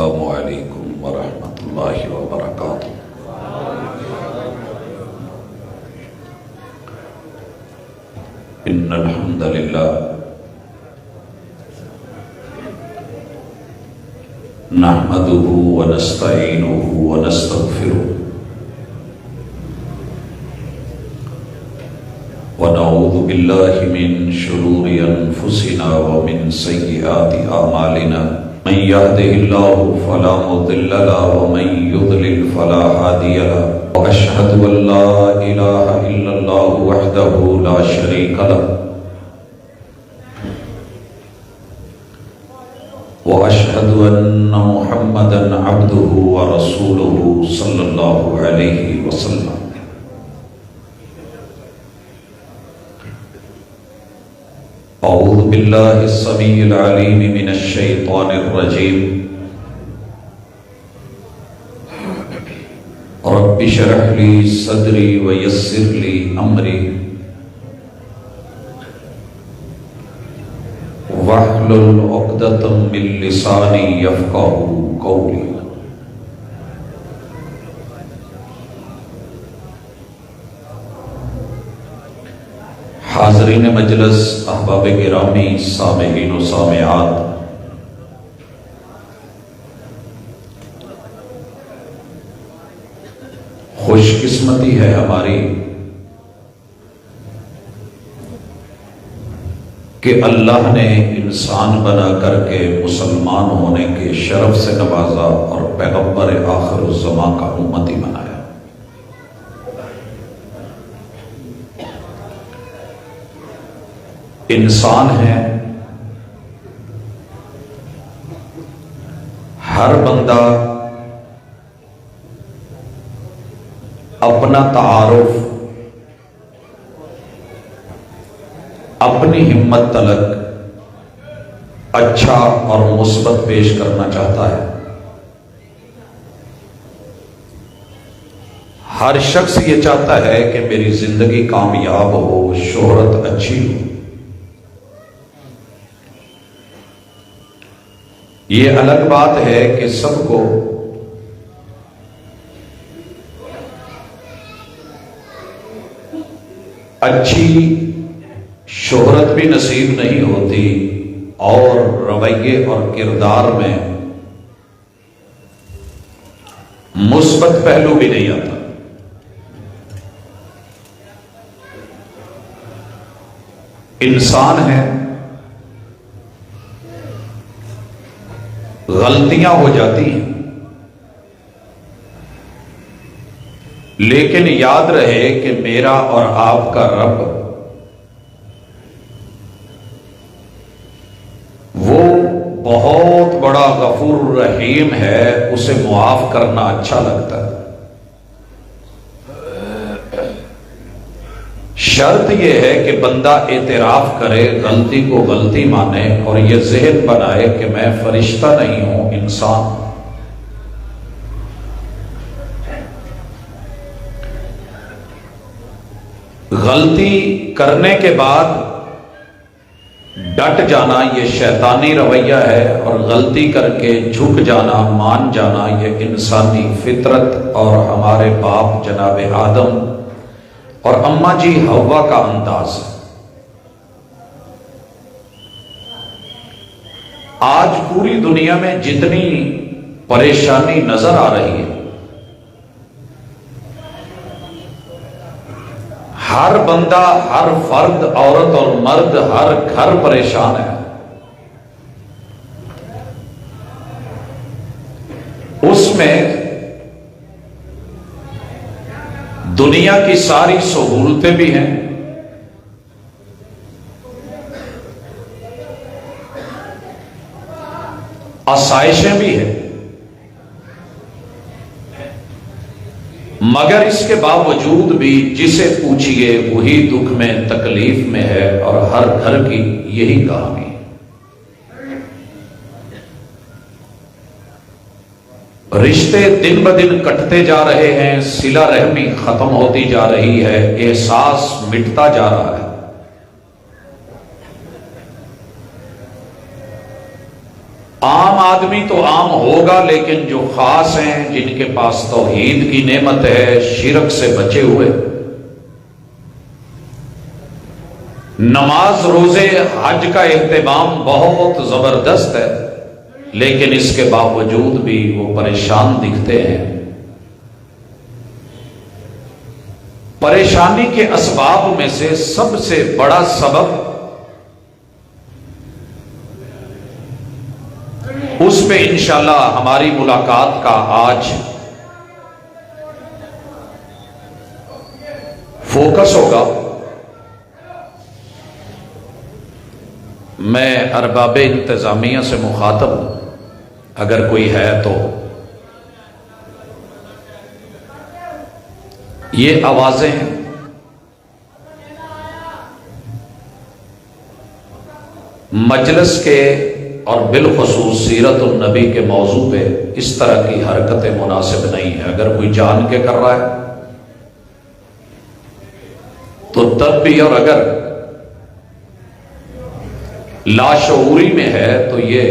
السلام علیکم ورحمۃ اللہ وبرکاتہ۔ ان الحمد للہ نحمده ونستعینه ونستغفره ونعوذ باللہ من شرور انفسنا ومن سیئات اعمالنا من يهده الله فلا مضل له ومن يضلل فلا هادي له واشهد ان لا اله الا الله وحده لا شريك له واشهد ان محمدا عبده ورسوله صلى الله عليه وسلم۔ اعوذ باللہ السمیع العلیم من الشیطان الرجیم۔ رب اشرح لی صدری ویسر لی امری واحلل عقدۃ من لسانی یفقہوا قولی۔ حاضرین مجلس، احباب گرامی، سامعین و سامعات، خوش قسمتی ہے ہماری کہ اللہ نے انسان بنا کر کے مسلمان ہونے کے شرف سے نوازا اور پیغمبر آخر الزماں کا امتی بنایا۔ انسان ہے، ہر بندہ اپنا تعارف اپنی ہمت تلک اچھا اور مثبت پیش کرنا چاہتا ہے۔ ہر شخص یہ چاہتا ہے کہ میری زندگی کامیاب ہو، شہرت اچھی ہو۔ یہ الگ بات ہے کہ سب کو اچھی شہرت بھی نصیب نہیں ہوتی اور رویے اور کردار میں مثبت پہلو بھی نہیں آتا۔ انسان ہے، غلطیاں ہو جاتی ہیں، لیکن یاد رہے کہ میرا اور آپ کا رب وہ بہت بڑا غفور رحیم ہے، اسے معاف کرنا اچھا لگتا ہے۔ شرط یہ ہے کہ بندہ اعتراف کرے، غلطی کو غلطی مانے اور یہ ذہن بنائے کہ میں فرشتہ نہیں ہوں، انسان ہوں۔ غلطی کرنے کے بعد ڈٹ جانا یہ شیطانی رویہ ہے، اور غلطی کر کے جھک جانا، مان جانا یہ انسانی فطرت اور ہمارے باپ جناب آدم اور اماں جی حوا کا انداز ہے۔ آج پوری دنیا میں جتنی پریشانی نظر آ رہی ہے، ہر بندہ، ہر فرد، عورت اور مرد، ہر گھر پریشان ہے۔ اس میں دنیا کی ساری سہولتیں بھی ہیں، آسائشیں بھی ہیں، مگر اس کے باوجود بھی جسے پوچھئے وہی دکھ میں، تکلیف میں ہے، اور ہر گھر کی یہی کہانی ہے۔ رشتے دن بدن کٹتے جا رہے ہیں، صلہ رحمی ختم ہوتی جا رہی ہے، احساس مٹتا جا رہا ہے۔ عام آدمی تو عام ہوگا، لیکن جو خاص ہیں، جن کے پاس توحید کی نعمت ہے، شرک سے بچے ہوئے، نماز روزے حج کا اہتمام بہت زبردست ہے، لیکن اس کے باوجود بھی وہ پریشان دکھتے ہیں۔ پریشانی کے اسباب میں سے سب سے بڑا سبب اس پہ انشاءاللہ ہماری ملاقات کا آج فوکس ہوگا۔ میں ارباب انتظامیہ سے مخاطب ہوں، اگر کوئی ہے تو یہ آوازیں ہیں۔ مجلس کے اور بالخصوص سیرت النبی کے موضوع پہ اس طرح کی حرکتیں مناسب نہیں ہیں۔ اگر کوئی جان کے کر رہا ہے تو تب بھی، اور اگر لاشعوری میں ہے تو یہ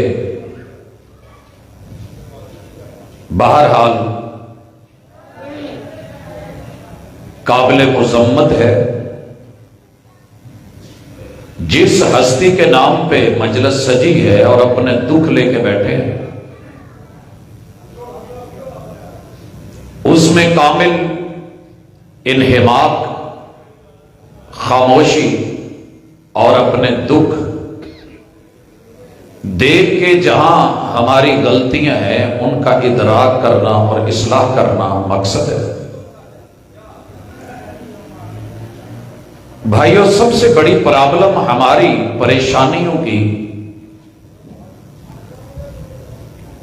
بہرحال قابل مذمت ہے۔ جس ہستی کے نام پہ مجلس سجی ہے اور اپنے دکھ لے کے بیٹھے ہیں، اس میں کامل انہماک، خاموشی اور اپنے دکھ دیکھ کے جہاں ہماری غلطیاں ہیں ان کا ادراک کرنا اور اصلاح کرنا مقصد ہے۔ بھائیو، سب سے بڑی پرابلم ہماری پریشانیوں کی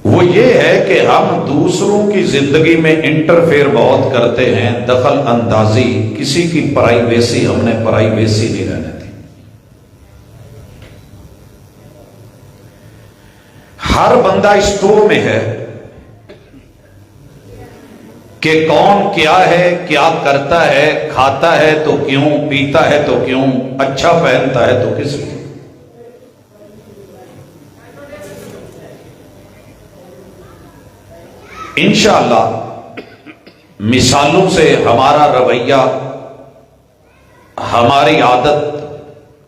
وہ یہ ہے کہ ہم دوسروں کی زندگی میں انٹرفیئر بہت کرتے ہیں، دخل اندازی، کسی کی پرائیویسی، ہم نے پرائیویسی نہیں رہنے دی۔ ہر بندہ اسٹور میں ہے کہ کون کیا ہے، کیا کرتا ہے، کھاتا ہے تو کیوں، پیتا ہے تو کیوں، اچھا پہنتا ہے تو کس لیے۔ انشاءاللہ مثالوں سے ہمارا رویہ، ہماری عادت،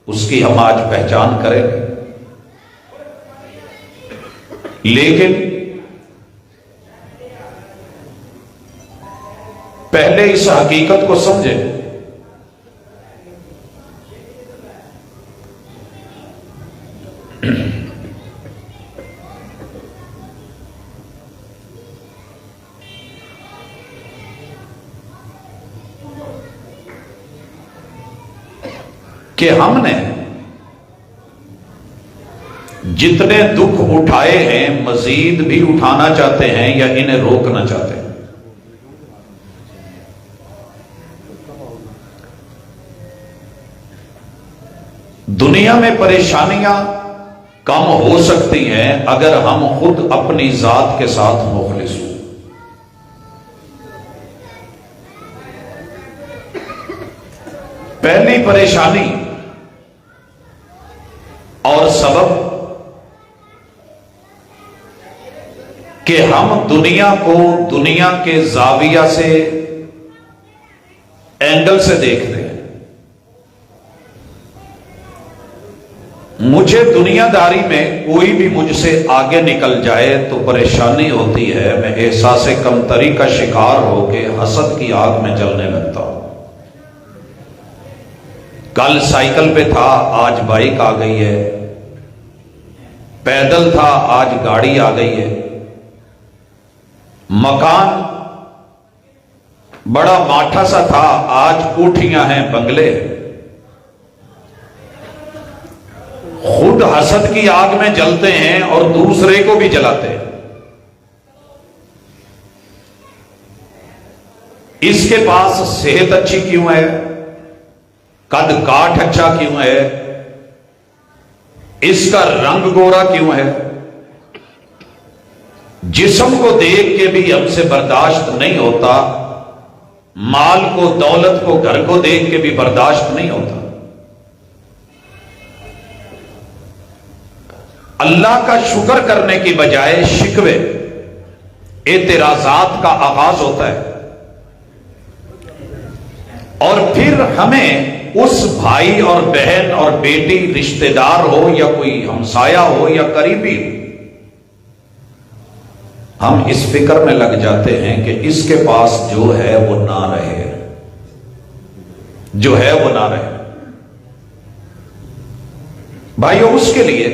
اس کی ہم آج پہچان کریں گے، لیکن پہلے اس حقیقت کو سمجھیں کہ ہم نے جتنے دکھ اٹھائے ہیں مزید بھی اٹھانا چاہتے ہیں یا انہیں روکنا چاہتے ہیں؟ دنیا میں پریشانیاں کم ہو سکتی ہیں اگر ہم خود اپنی ذات کے ساتھ مخلص ہوں۔ پہلی پریشانی اور سبب کہ ہم دنیا کو دنیا کے زاویہ سے، اینگل سے دیکھتے ہیں۔ مجھے دنیا داری میں کوئی بھی مجھ سے آگے نکل جائے تو پریشانی ہوتی ہے، میں احساس کمتری کا شکار ہو کے حسد کی آگ میں جلنے لگتا ہوں۔ کل سائیکل پہ تھا، آج بائک آ گئی ہے، پیدل تھا، آج گاڑی آ گئی ہے، مکان بڑا ماٹھا سا تھا، آج کوٹھیاں ہیں، بنگلے۔ خود حسد کی آگ میں جلتے ہیں اور دوسرے کو بھی جلاتے ہیں۔ اس کے پاس صحت اچھی کیوں ہے، قد کاٹ اچھا کیوں ہے، اس کا رنگ گورا کیوں ہے، جسم کو دیکھ کے بھی ہم سے برداشت نہیں ہوتا، مال کو، دولت کو، گھر کو دیکھ کے بھی برداشت نہیں ہوتا۔ اللہ کا شکر کرنے کی بجائے شکوے اعتراضات کا آغاز ہوتا ہے، اور پھر ہمیں اس بھائی اور بہن اور بیٹی رشتہ دار ہو یا کوئی ہمسایہ ہو یا قریبی ہو، ہم اس فکر میں لگ جاتے ہیں کہ اس کے پاس جو ہے وہ نہ رہے، جو ہے وہ نہ رہے۔ بھائیو، اس کے لیے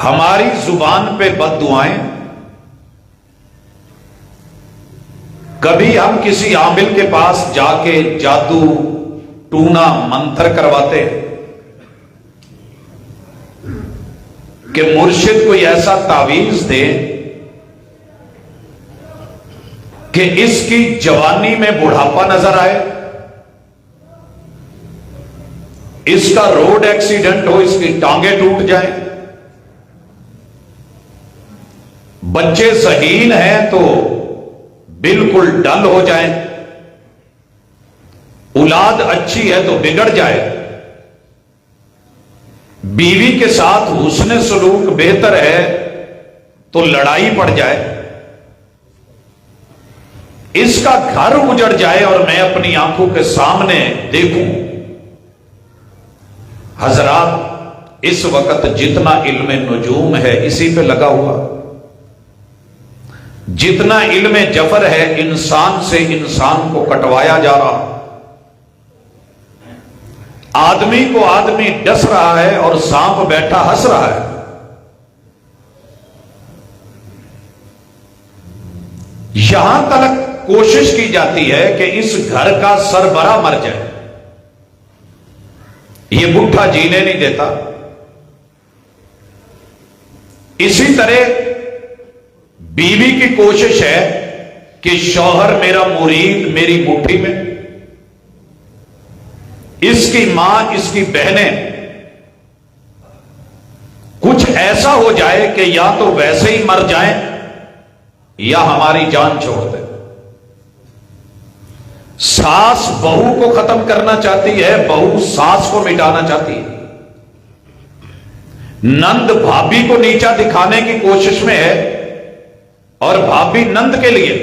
ہماری زبان پہ بد دعائیں، کبھی ہم کسی عامل کے پاس جا کے جادو ٹونا منتر کرواتے ہیں کہ مرشد کوئی ایسا تعویذ دے کہ اس کی جوانی میں بڑھاپا نظر آئے، اس کا روڈ ایکسیڈنٹ ہو، اس کی ٹانگیں ٹوٹ جائیں، بچے ذہین ہیں تو بالکل ڈل ہو جائیں، اولاد اچھی ہے تو بگڑ جائے، بیوی کے ساتھ حسن سلوک بہتر ہے تو لڑائی پڑ جائے، اس کا گھر اجڑ جائے اور میں اپنی آنکھوں کے سامنے دیکھوں۔ حضرات، اس وقت جتنا علم نجوم ہے اسی پہ لگا ہوا، جتنا علم جفر ہے انسان سے انسان کو کٹوایا جا رہا، آدمی کو آدمی ڈس رہا ہے اور سانپ بیٹھا ہنس رہا ہے۔ یہاں تک کوشش کی جاتی ہے کہ اس گھر کا سربراہ مر جائے، یہ بڈھا جینے نہیں دیتا۔ اسی طرح بیوی کی کوشش ہے کہ شوہر میرا مرید میری مٹھی میں، اس کی ماں، اس کی بہنیں، کچھ ایسا ہو جائے کہ یا تو ویسے ہی مر جائیں یا ہماری جان چھوڑ دیں۔ ساس بہو کو ختم کرنا چاہتی ہے، بہو ساس کو مٹانا چاہتی ہے، نند بھابھی کو نیچا دکھانے کی کوشش میں ہے، اور بھابھی نند کے لیے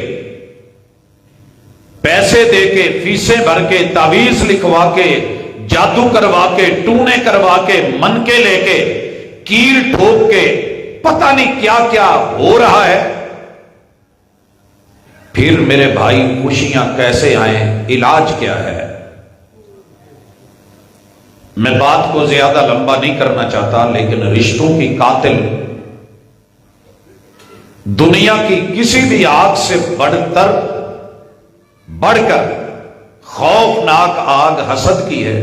پیسے دے کے، فیسیں بھر کے، تعویذ لکھوا کے، جادو کروا کے، ٹونے کروا کے، من کے لے کے، کیل ٹھوک کے، پتہ نہیں کیا کیا ہو رہا ہے۔ پھر میرے بھائی خوشیاں کیسے آئیں؟ علاج کیا ہے؟ میں بات کو زیادہ لمبا نہیں کرنا چاہتا، لیکن رشتوں کی قاتل دنیا کی کسی بھی آگ سے بڑھ کر خوفناک آگ حسد کی ہے۔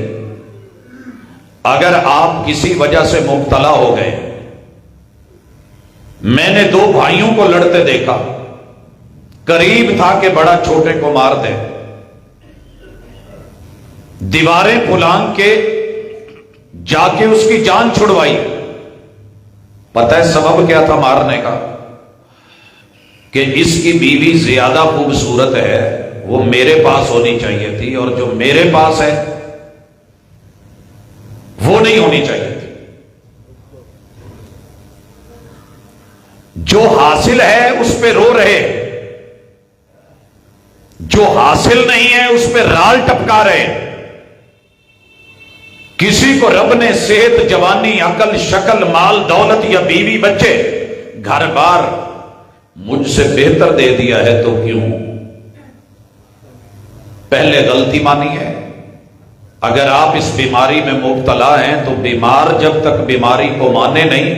اگر آپ کسی وجہ سے مبتلا ہو گئے، میں نے دو بھائیوں کو لڑتے دیکھا، قریب تھا کہ بڑا چھوٹے کو مار دے، دیواریں پھلانگ کے جا کے اس کی جان چھڑوائی۔ پتہ ہے سبب کیا تھا مارنے کا؟ کہ اس کی بیوی زیادہ خوبصورت ہے، وہ میرے پاس ہونی چاہیے تھی، اور جو میرے پاس ہے وہ نہیں ہونی چاہیے تھی۔ جو حاصل ہے اس پہ رو رہے، جو حاصل نہیں ہے اس پہ رال ٹپکا رہے۔ کسی کو رب نے صحت، جوانی، عقل، شکل، مال، دولت یا بیوی، بچے، گھر بار مجھ سے بہتر دے دیا ہے تو کیوں؟ پہلے غلطی مانی ہے۔ اگر آپ اس بیماری میں مبتلا ہیں تو بیمار جب تک بیماری کو مانے نہیں،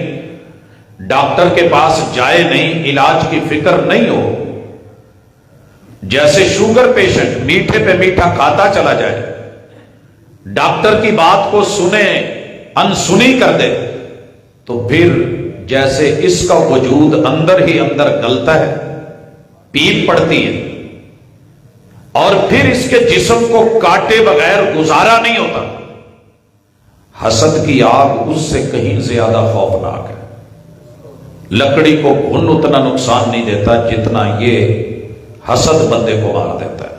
ڈاکٹر کے پاس جائے نہیں، علاج کی فکر نہیں ہو، جیسے شوگر پیشنٹ میٹھے پہ میٹھا کھاتا چلا جائے، ڈاکٹر کی بات کو سنے انسنی کر دے، تو پھر جیسے اس کا وجود اندر ہی اندر گلتا ہے، پیپ پڑتی ہے، اور پھر اس کے جسم کو کاٹے بغیر گزارا نہیں ہوتا۔ حسد کی آگ اس سے کہیں زیادہ خوفناک ہے۔ لکڑی کو گھن اتنا نقصان نہیں دیتا جتنا یہ حسد بندے کو مار دیتا ہے۔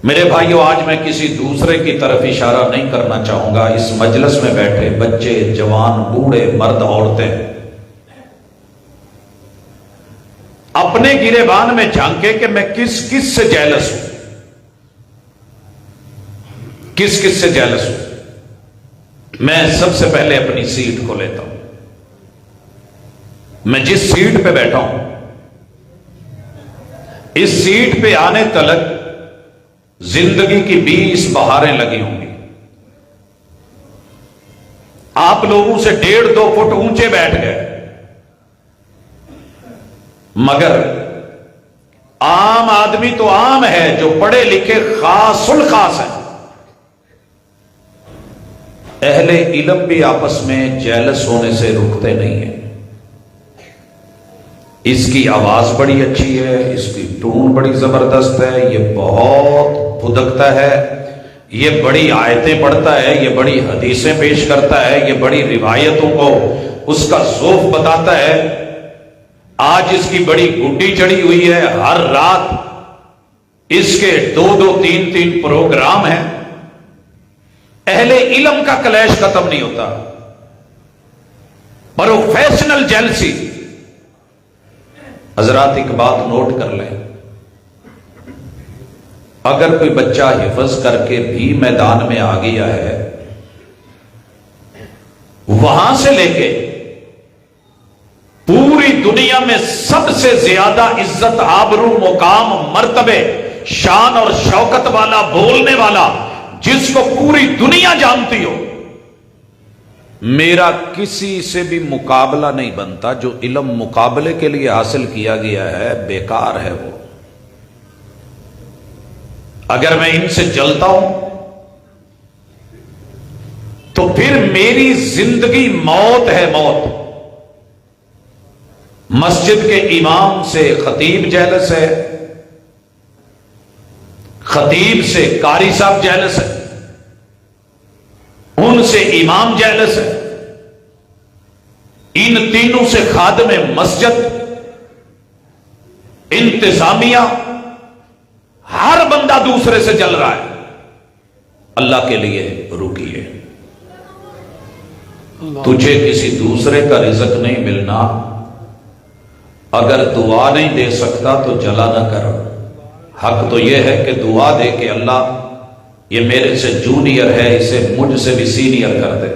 میرے بھائیوں، آج میں کسی دوسرے کی طرف اشارہ نہیں کرنا چاہوں گا. اس مجلس میں بیٹھے بچے، جوان، بوڑھے، مرد، عورتیں اپنے گریبان میں جھانکے کہ میں کس کس سے جیلس ہوں، کس کس سے جیلس ہوں. میں سب سے پہلے اپنی سیٹ کو لیتا ہوں. میں جس سیٹ پہ بیٹھا ہوں، اس سیٹ پہ آنے تلک زندگی کی 20 بہاریں لگی ہوں گی. آپ لوگوں سے 1.5-2 فٹ اونچے بیٹھ گئے، مگر عام آدمی تو عام ہے، جو پڑھے لکھے خاص الخاص ہیں. اہل علم بھی آپس میں جیلس ہونے سے رکتے نہیں ہیں. اس کی آواز بڑی اچھی ہے، اس کی ٹون بڑی زبردست ہے، یہ بہت پھدکتا ہے، یہ بڑی آیتیں پڑھتا ہے، یہ بڑی حدیثیں پیش کرتا ہے، یہ بڑی روایتوں کو اس کا ذوق بتاتا ہے. آج اس کی بڑی گڈی چڑھی ہوئی ہے، ہر رات اس کے 2-2 3-3 پروگرام ہیں. اہل علم کا کلیش ختم نہیں ہوتا. Professional jealousy. حضرات ایک بات نوٹ کر لیں، اگر کوئی بچہ حفظ کر کے بھی میدان میں آ گیا ہے، وہاں سے لے کے پوری دنیا میں سب سے زیادہ عزت، آبرو، مقام، مرتبے، شان اور شوکت والا، بولنے والا، جس کو پوری دنیا جانتی ہو، میرا کسی سے بھی مقابلہ نہیں بنتا. جو علم مقابلے کے لیے حاصل کیا گیا ہے بیکار ہے. وہ اگر میں ان سے جلتا ہوں تو پھر میری زندگی موت ہے، موت. مسجد کے امام سے خطیب جیلس ہے، خطیب سے قاری صاحب جیلس ہے، ان سے امام جیلس ہے، ان تینوں سے خادم مسجد، انتظامیہ، ہر بندہ دوسرے سے جل رہا ہے. اللہ کے لیے رکیے. تجھے کسی دوسرے کا رزق نہیں ملنا، اگر دعا نہیں دے سکتا تو جلا نہ کر. حق تو یہ ہے کہ دعا دے کہ اللہ یہ میرے سے جونیئر ہے، اسے مجھ سے بھی سینئر کر دے.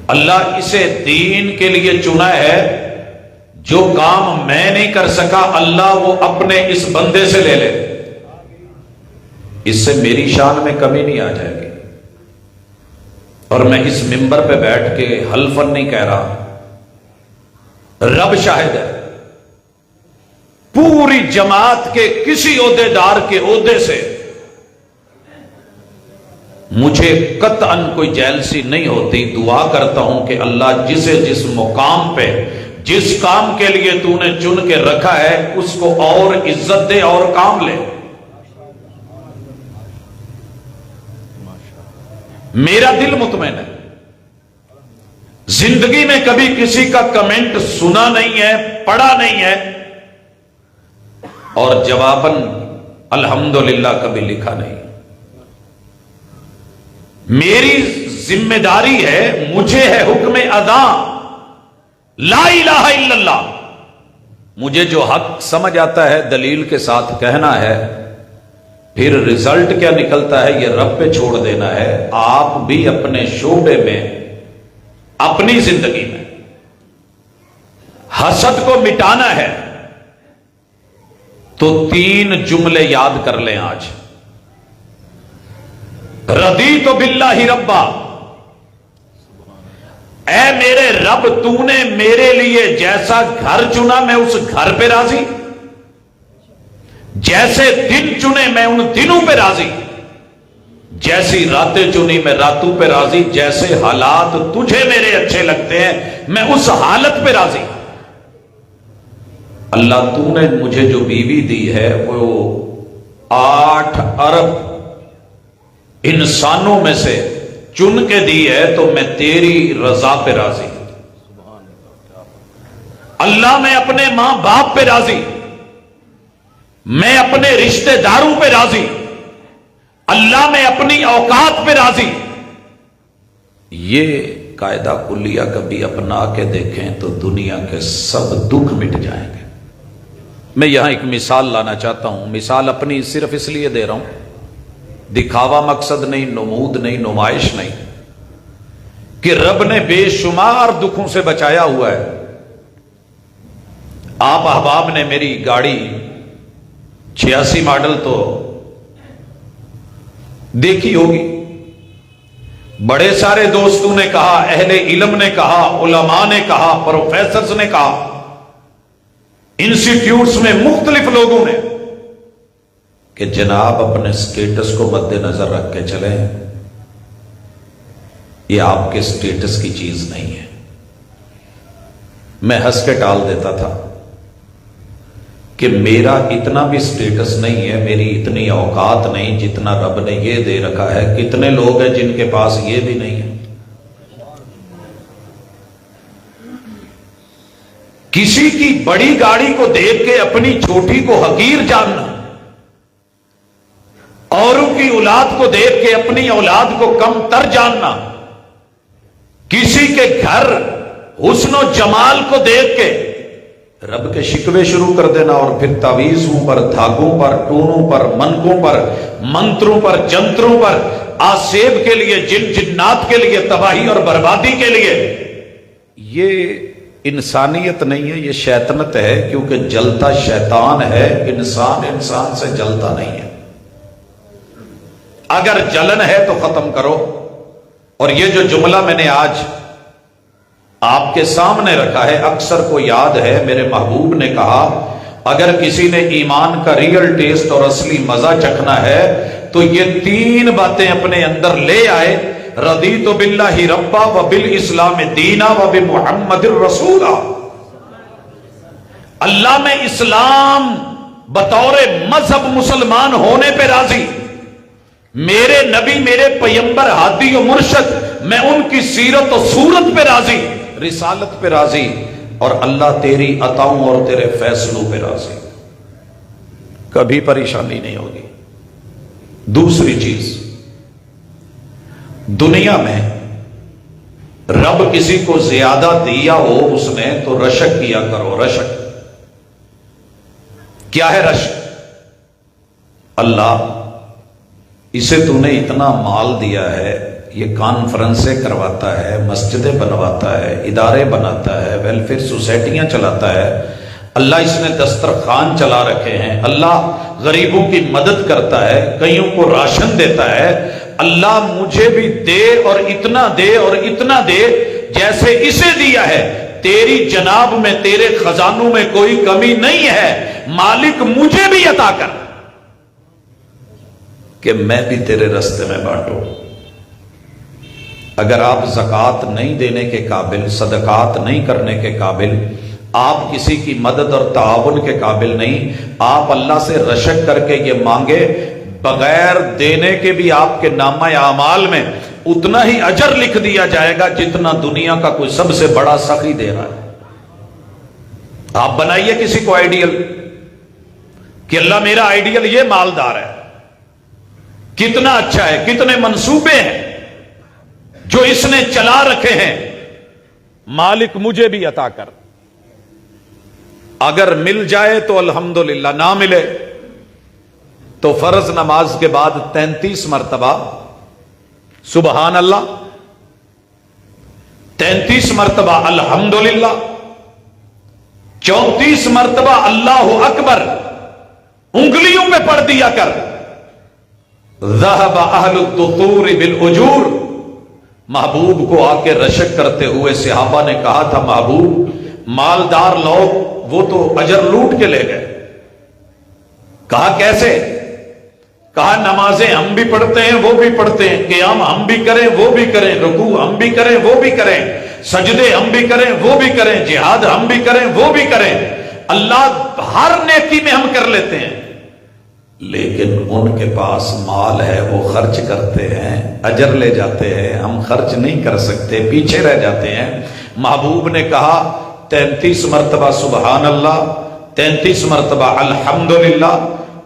اللہ اسے دین کے لیے چنا ہے. جو کام میں نہیں کر سکا اللہ وہ اپنے اس بندے سے لے لے. اس سے میری شان میں کمی نہیں آ جائے گی. اور میں اس ممبر پہ بیٹھ کے حلفن نہیں کہہ رہا، رب شاہد ہے. پوری جماعت کے کسی عہدے دار کے عہدے سے مجھے قطعاً کوئی جیلسی نہیں ہوتی. دعا کرتا ہوں کہ اللہ جسے جس مقام پہ جس کام کے لیے تو نے چن کے رکھا ہے اس کو اور عزت دے اور کام لے. میرا دل مطمئن ہے. زندگی میں کبھی کسی کا کمنٹ سنا نہیں ہے، پڑھا نہیں ہے، اور جواباً الحمدللہ کبھی لکھا نہیں. میری ذمہ داری ہے، مجھے ہے حکم ادا، لا الہ الا اللہ. مجھے جو حق سمجھ آتا ہے دلیل کے ساتھ کہنا ہے، پھر رزلٹ کیا نکلتا ہے یہ رب پہ چھوڑ دینا ہے. آپ بھی اپنے شعبے میں، اپنی زندگی میں حسد کو مٹانا ہے تو 3 جملے یاد کر لیں آج. رضیت باللہ ربا، اے میرے رب تو نے میرے لیے جیسا گھر چنا میں اس گھر پہ راضی، جیسے دن چنے میں ان دنوں پہ راضی، جیسی راتیں چنی میں راتوں پہ راضی، جیسے حالات تجھے میرے اچھے لگتے ہیں میں اس حالت پہ راضی. اللہ تو نے مجھے جو بیوی دی ہے وہ 8 ارب انسانوں میں سے چن کے دی ہے تو میں تیری رضا پہ راضی. اللہ میں اپنے ماں باپ پہ راضی، میں اپنے رشتہ داروں پہ راضی، اللہ میں اپنی اوقات پہ راضی. یہ قاعدہ کلیہ کبھی اپنا کے دیکھیں تو دنیا کے سب دکھ مٹ جائیں گے. میں یہاں ایک مثال لانا چاہتا ہوں. مثال اپنی صرف اس لیے دے رہا ہوں، دکھاوا مقصد نہیں، نمود نہیں، نمائش نہیں، کہ رب نے بے شمار دکھوں سے بچایا ہوا ہے. آپ احباب نے میری گاڑی 86 ماڈل تو دیکھی ہوگی. بڑے سارے دوستوں نے کہا، اہل علم نے کہا، علماء نے کہا، پروفیسرز نے کہا، انسٹیٹیوٹس میں مختلف لوگوں نے، کہ جناب اپنے سٹیٹس کو مد نظر رکھ کے چلیں، یہ آپ کے سٹیٹس کی چیز نہیں ہے. میں ہنس کے ٹال دیتا تھا کہ میرا اتنا بھی سٹیٹس نہیں ہے، میری اتنی اوقات نہیں جتنا رب نے یہ دے رکھا ہے. کتنے لوگ ہیں جن کے پاس یہ بھی نہیں ہے. کسی کی بڑی گاڑی کو دیکھ کے اپنی چھوٹی کو حقیر جاننا، اوروں کی اولاد کو دیکھ کے اپنی اولاد کو کم تر جاننا، کسی کے گھر حسن و جمال کو دیکھ کے رب کے شکوے شروع کر دینا، اور پھر تعویذوں پر، دھاگوں پر، ٹونوں پر، منکوں پر، منتروں پر، جنتروں پر، آسیب کے لیے، جن جنات کے لیے، تباہی اور بربادی کے لیے. یہ انسانیت نہیں ہے، یہ شیطنت ہے. کیونکہ جلتا شیطان ہے، انسان سے جلتا نہیں ہے. اگر جلن ہے تو ختم کرو. اور یہ جو جملہ میں نے آج آپ کے سامنے رکھا ہے، اکثر کو یاد ہے، میرے محبوب نے کہا اگر کسی نے ایمان کا ریئل ٹیسٹ اور اصلی مزہ چکھنا ہے تو یہ 3 باتیں اپنے اندر لے آئے: رضیت باللہ ربا وبالاسلام دینا وبمحمد رسولا. اللہ میں اسلام بطور مذہب مسلمان ہونے پہ راضی، میرے نبی، میرے پیمبر، ہادی و مرشد، میں ان کی سیرت و صورت پہ راضی، رسالت پہ راضی، اور اللہ تیری عطاؤں اور تیرے فیصلوں پہ راضی. کبھی پریشانی نہیں ہوگی. دوسری چیز، دنیا میں رب کسی کو زیادہ دیا ہو اس نے تو رشک کیا کرو. رشک کیا ہے؟ رشک، اللہ اسے تو نے اتنا مال دیا ہے، یہ کانفرنسیں کرواتا ہے، مسجدیں بنواتا ہے، ادارے بناتا ہے، ویلفیئر سوسائٹیاں چلاتا ہے، اللہ اس نے دسترخوان چلا رکھے ہیں، اللہ غریبوں کی مدد کرتا ہے، کئیوں کو راشن دیتا ہے، اللہ مجھے بھی دے اور اتنا دے اور اتنا دے جیسے اسے دیا ہے. تیری جناب میں، تیرے خزانوں میں کوئی کمی نہیں ہے، مالک مجھے بھی عطا کر کہ میں بھی تیرے رستے میں بانٹوں. اگر آپ زکوٰۃ نہیں دینے کے قابل، صدقات نہیں کرنے کے قابل، آپ کسی کی مدد اور تعاون کے قابل نہیں، آپ اللہ سے رشک کر کے یہ مانگے، بغیر دینے کے بھی آپ کے نامہ اعمال میں اتنا ہی اجر لکھ دیا جائے گا جتنا دنیا کا کوئی سب سے بڑا سخی دے رہا ہے. آپ بنائیے کسی کو آئیڈیل کہ اللہ میرا آئیڈیل یہ مالدار ہے، کتنا اچھا ہے، کتنے منصوبے ہیں جو اس نے چلا رکھے ہیں، مالک مجھے بھی عطا کر. اگر مل جائے تو الحمدللہ، نہ ملے تو فرض نماز کے بعد 33 مرتبہ سبحان اللہ، 33 مرتبہ الحمدللہ، 34 مرتبہ اللہ اکبر انگلیوں پہ پڑھ دیا کر. ذہب اہل الدثور بالاجور، محبوب کو آ کے رشک کرتے ہوئے صحابہ نے کہا تھا محبوب مالدار لوگ وہ تو اجر لوٹ کے لے گئے. کہا کیسے؟ کہا نمازیں ہم بھی پڑھتے ہیں وہ بھی پڑھتے ہیں، قیام ہم بھی کریں وہ بھی کریں، رکوع ہم بھی کریں وہ بھی کریں، سجدے ہم بھی کریں وہ بھی کریں، جہاد ہم بھی کریں وہ بھی کریں، اللہ ہر نیکی میں ہم کر لیتے ہیں، لیکن ان کے پاس مال ہے، وہ خرچ کرتے ہیں، اجر لے جاتے ہیں، ہم خرچ نہیں کر سکتے، پیچھے رہ جاتے ہیں. محبوب نے کہا 33 مرتبہ سبحان اللہ، 33 مرتبہ الحمدللہ،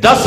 10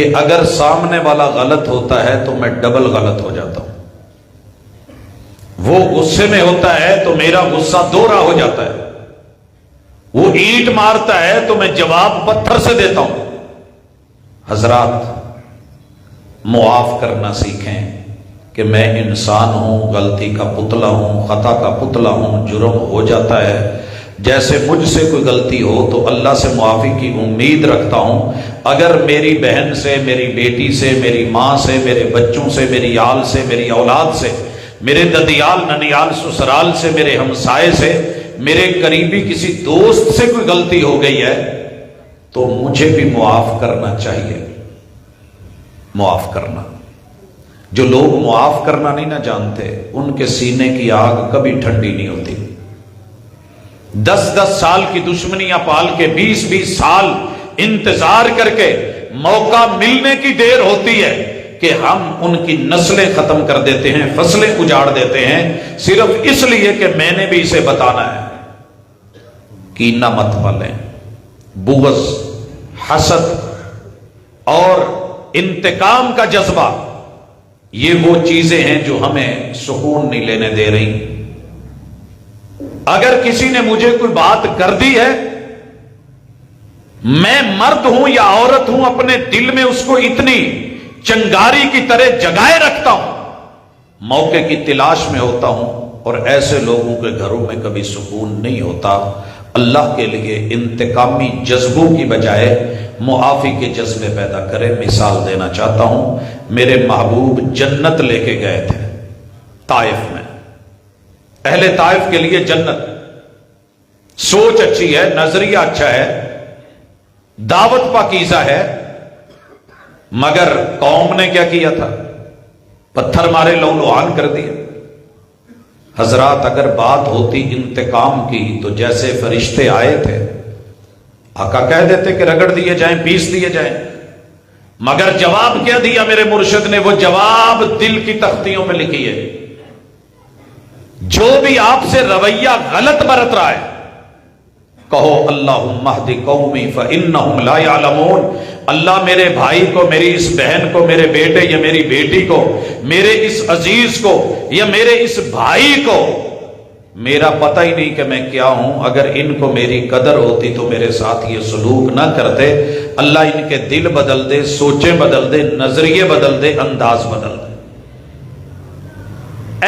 کہ اگر سامنے والا غلط ہوتا ہے تو میں ڈبل غلط ہو جاتا ہوں، وہ غصے میں ہوتا ہے تو میرا غصہ دوہرا ہو جاتا ہے، وہ اینٹ مارتا ہے تو میں جواب پتھر سے دیتا ہوں۔ حضرات معاف کرنا سیکھیں کہ میں انسان ہوں، غلطی کا پتلا ہوں، خطا کا پتلا ہوں، جرم ہو جاتا ہے۔ جیسے مجھ سے کوئی غلطی ہو تو اللہ سے معافی کی امید رکھتا ہوں، اگر میری بہن سے، میری بیٹی سے، میری ماں سے، میرے بچوں سے، میری آل سے، میری اولاد سے، میرے ددیال ننیال سسرال سے، میرے ہمسائے سے، میرے قریبی کسی دوست سے کوئی غلطی ہو گئی ہے تو مجھے بھی معاف کرنا چاہیے۔ معاف کرنا، جو لوگ معاف کرنا نہیں نہ جانتے ان کے سینے کی آگ کبھی ٹھنڈی نہیں ہوتی۔ 10 سال کی دشمنیاں پال کے 20 سال انتظار کر کے موقع ملنے کی دیر ہوتی ہے کہ ہم ان کی نسلیں ختم کر دیتے ہیں، فصلیں اجاڑ دیتے ہیں، صرف اس لیے کہ میں نے بھی اسے بتانا ہے۔ کینہ مت پالیں، بغض، حسد اور انتقام کا جذبہ، یہ وہ چیزیں ہیں جو ہمیں سکون نہیں لینے دے رہی۔ اگر کسی نے مجھے کوئی بات کر دی ہے، میں مرد ہوں یا عورت ہوں، اپنے دل میں اس کو اتنی چنگاری کی طرح جگائے رکھتا ہوں، موقع کی تلاش میں ہوتا ہوں، اور ایسے لوگوں کے گھروں میں کبھی سکون نہیں ہوتا۔ اللہ کے لیے انتقامی جذبوں کی بجائے معافی کے جذبے پیدا کرے۔ مثال دینا چاہتا ہوں، میرے محبوب جنت لے کے گئے تھے طائف میں، اہل طائف کے لیے جنت، سوچ اچھی ہے، نظریہ اچھا ہے، دعوت پاکیزہ ہے، مگر قوم نے کیا کیا تھا؟ پتھر مارے، لو لوہان کر دیے۔ حضرات اگر بات ہوتی انتقام کی تو جیسے فرشتے آئے تھے آقا کہہ دیتے کہ رگڑ دیے جائیں، پیس دیے جائیں، مگر جواب کیا دیا میرے مرشد نے؟ وہ جواب دل کی تختیوں میں لکھی ہے۔ جو بھی آپ سے رویہ غلط برت رہا ہے، کہو اللہم اہد قومی فانہم لا یعلمون، اللہ میرے بھائی کو، میری اس بہن کو، میرے بیٹے یا میری بیٹی کو، میرے اس عزیز کو یا میرے اس بھائی کو میرا پتہ ہی نہیں کہ میں کیا ہوں، اگر ان کو میری قدر ہوتی تو میرے ساتھ یہ سلوک نہ کرتے۔ اللہ ان کے دل بدل دے، سوچیں بدل دے، نظریے بدل دے، انداز بدل دے۔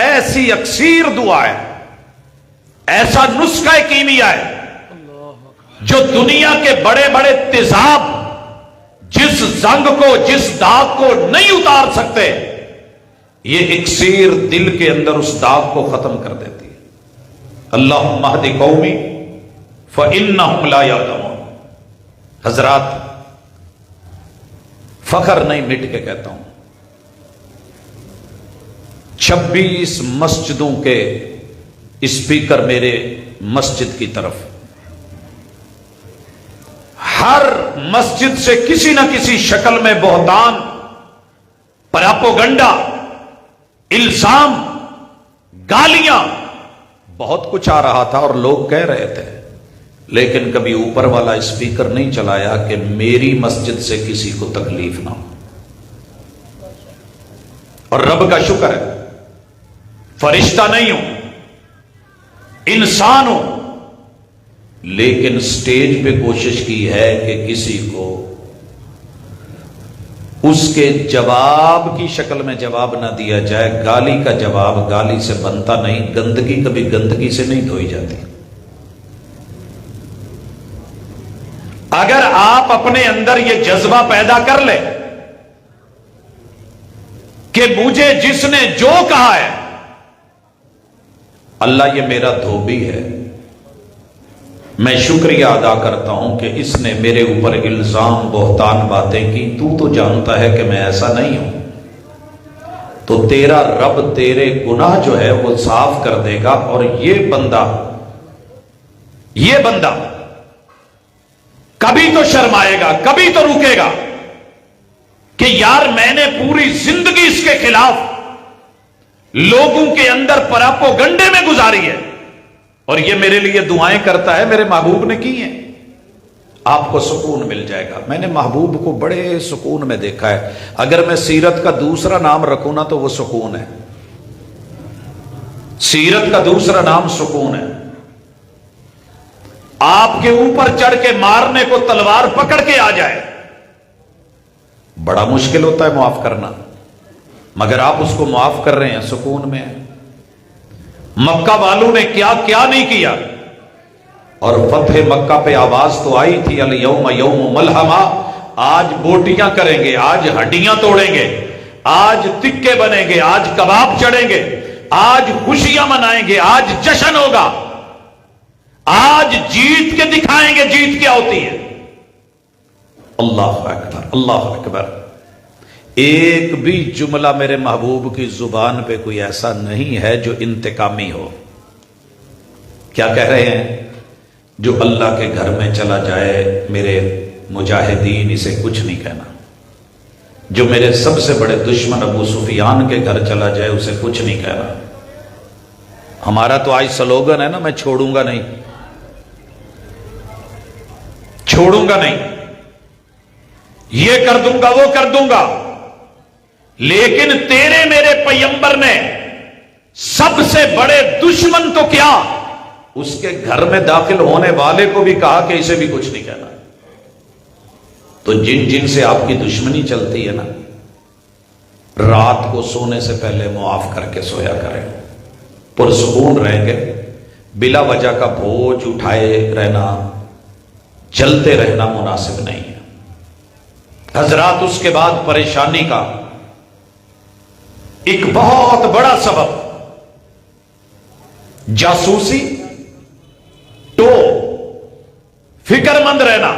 ایسی اکثیر دعا ہے، ایسا نسخہ کیمیا ہے جو دنیا کے بڑے بڑے تیزاب جس زنگ کو، جس داغ کو نہیں اتار سکتے، یہ اکثیر دل کے اندر اس داغ کو ختم کر دیتی ہے۔ اللہم اہد قومی فانہم لا یعلمون۔ حضرات فخر نہیں، مٹ کے کہتا ہوں، 26 مسجدوں کے اسپیکر میرے مسجد کی طرف، ہر مسجد سے کسی نہ کسی شکل میں بہتان، پراپوگنڈا، الزام، گالیاں، بہت کچھ آ رہا تھا اور لوگ کہہ رہے تھے، لیکن کبھی اوپر والا اسپیکر نہیں چلایا کہ میری مسجد سے کسی کو تکلیف نہ ہو۔ اور رب کا شکر ہے، فرشتہ نہیں ہوں، انسان ہوں، لیکن سٹیج پہ کوشش کی ہے کہ کسی کو اس کے جواب کی شکل میں جواب نہ دیا جائے۔ گالی کا جواب گالی سے بنتا نہیں، گندگی کبھی گندگی سے نہیں دھوئی جاتی۔ اگر آپ اپنے اندر یہ جذبہ پیدا کر لیں کہ مجھے جس نے جو کہا ہے، اللہ یہ میرا دھوبی ہے، میں شکریہ ادا کرتا ہوں کہ اس نے میرے اوپر الزام، بہتان باتیں کی، تو جانتا ہے کہ میں ایسا نہیں ہوں، تو تیرا رب تیرے گناہ جو ہے وہ صاف کر دے گا۔ اور یہ بندہ کبھی تو شرمائے گا، کبھی تو رکے گا کہ یار میں نے پوری زندگی اس کے خلاف لوگوں کے اندر پراپوگنڈے میں گزاری ہے، اور یہ میرے لیے دعائیں کرتا ہے، میرے محبوب نے کی ہیں۔ آپ کو سکون مل جائے گا۔ میں نے محبوب کو بڑے سکون میں دیکھا ہے، اگر میں سیرت کا دوسرا نام رکھوں نا تو وہ سکون ہے، سیرت کا دوسرا نام سکون ہے۔ آپ کے اوپر چڑھ کے مارنے کو تلوار پکڑ کے آ جائے، بڑا مشکل ہوتا ہے معاف کرنا، مگر آپ اس کو معاف کر رہے ہیں، سکون میں ہیں۔ مکہ والوں نے کیا کیا نہیں کیا، اور فتح مکہ پہ آواز تو آئی تھی الیوم یوم ملحمہ، آج بوٹیاں کریں گے، آج ہڈیاں توڑیں گے، آج تکے بنیں گے، آج کباب چڑھیں گے، آج خوشیاں منائیں گے، آج جشن ہوگا، آج جیت کے دکھائیں گے جیت کیا ہوتی ہے۔ اللہ اکبر اللہ اکبر۔ ایک بھی جملہ میرے محبوب کی زبان پہ کوئی ایسا نہیں ہے جو انتقامی ہو۔ کیا کہہ رہے ہیں؟ جو اللہ کے گھر میں چلا جائے میرے مجاہدین اسے کچھ نہیں کہنا، جو میرے سب سے بڑے دشمن ابو سفیان کے گھر چلا جائے اسے کچھ نہیں کہنا۔ ہمارا تو آج سلوگن ہے نا، میں چھوڑوں گا نہیں، چھوڑوں گا نہیں، یہ کر دوں گا وہ کر دوں گا، لیکن تیرے میرے پیغمبر نے سب سے بڑے دشمن تو کیا، اس کے گھر میں داخل ہونے والے کو بھی کہا کہ اسے بھی کچھ نہیں کہنا۔ تو جن جن سے آپ کی دشمنی چلتی ہے نا، رات کو سونے سے پہلے معاف کر کے سویا کریں، پرسکون رہیں گے۔ بلا وجہ کا بوجھ اٹھائے رہنا، چلتے رہنا مناسب نہیں ہے حضرات۔ اس کے بعد پریشانی کا ایک بہت بڑا سبب جاسوسی، تو فکر مند رہنا۔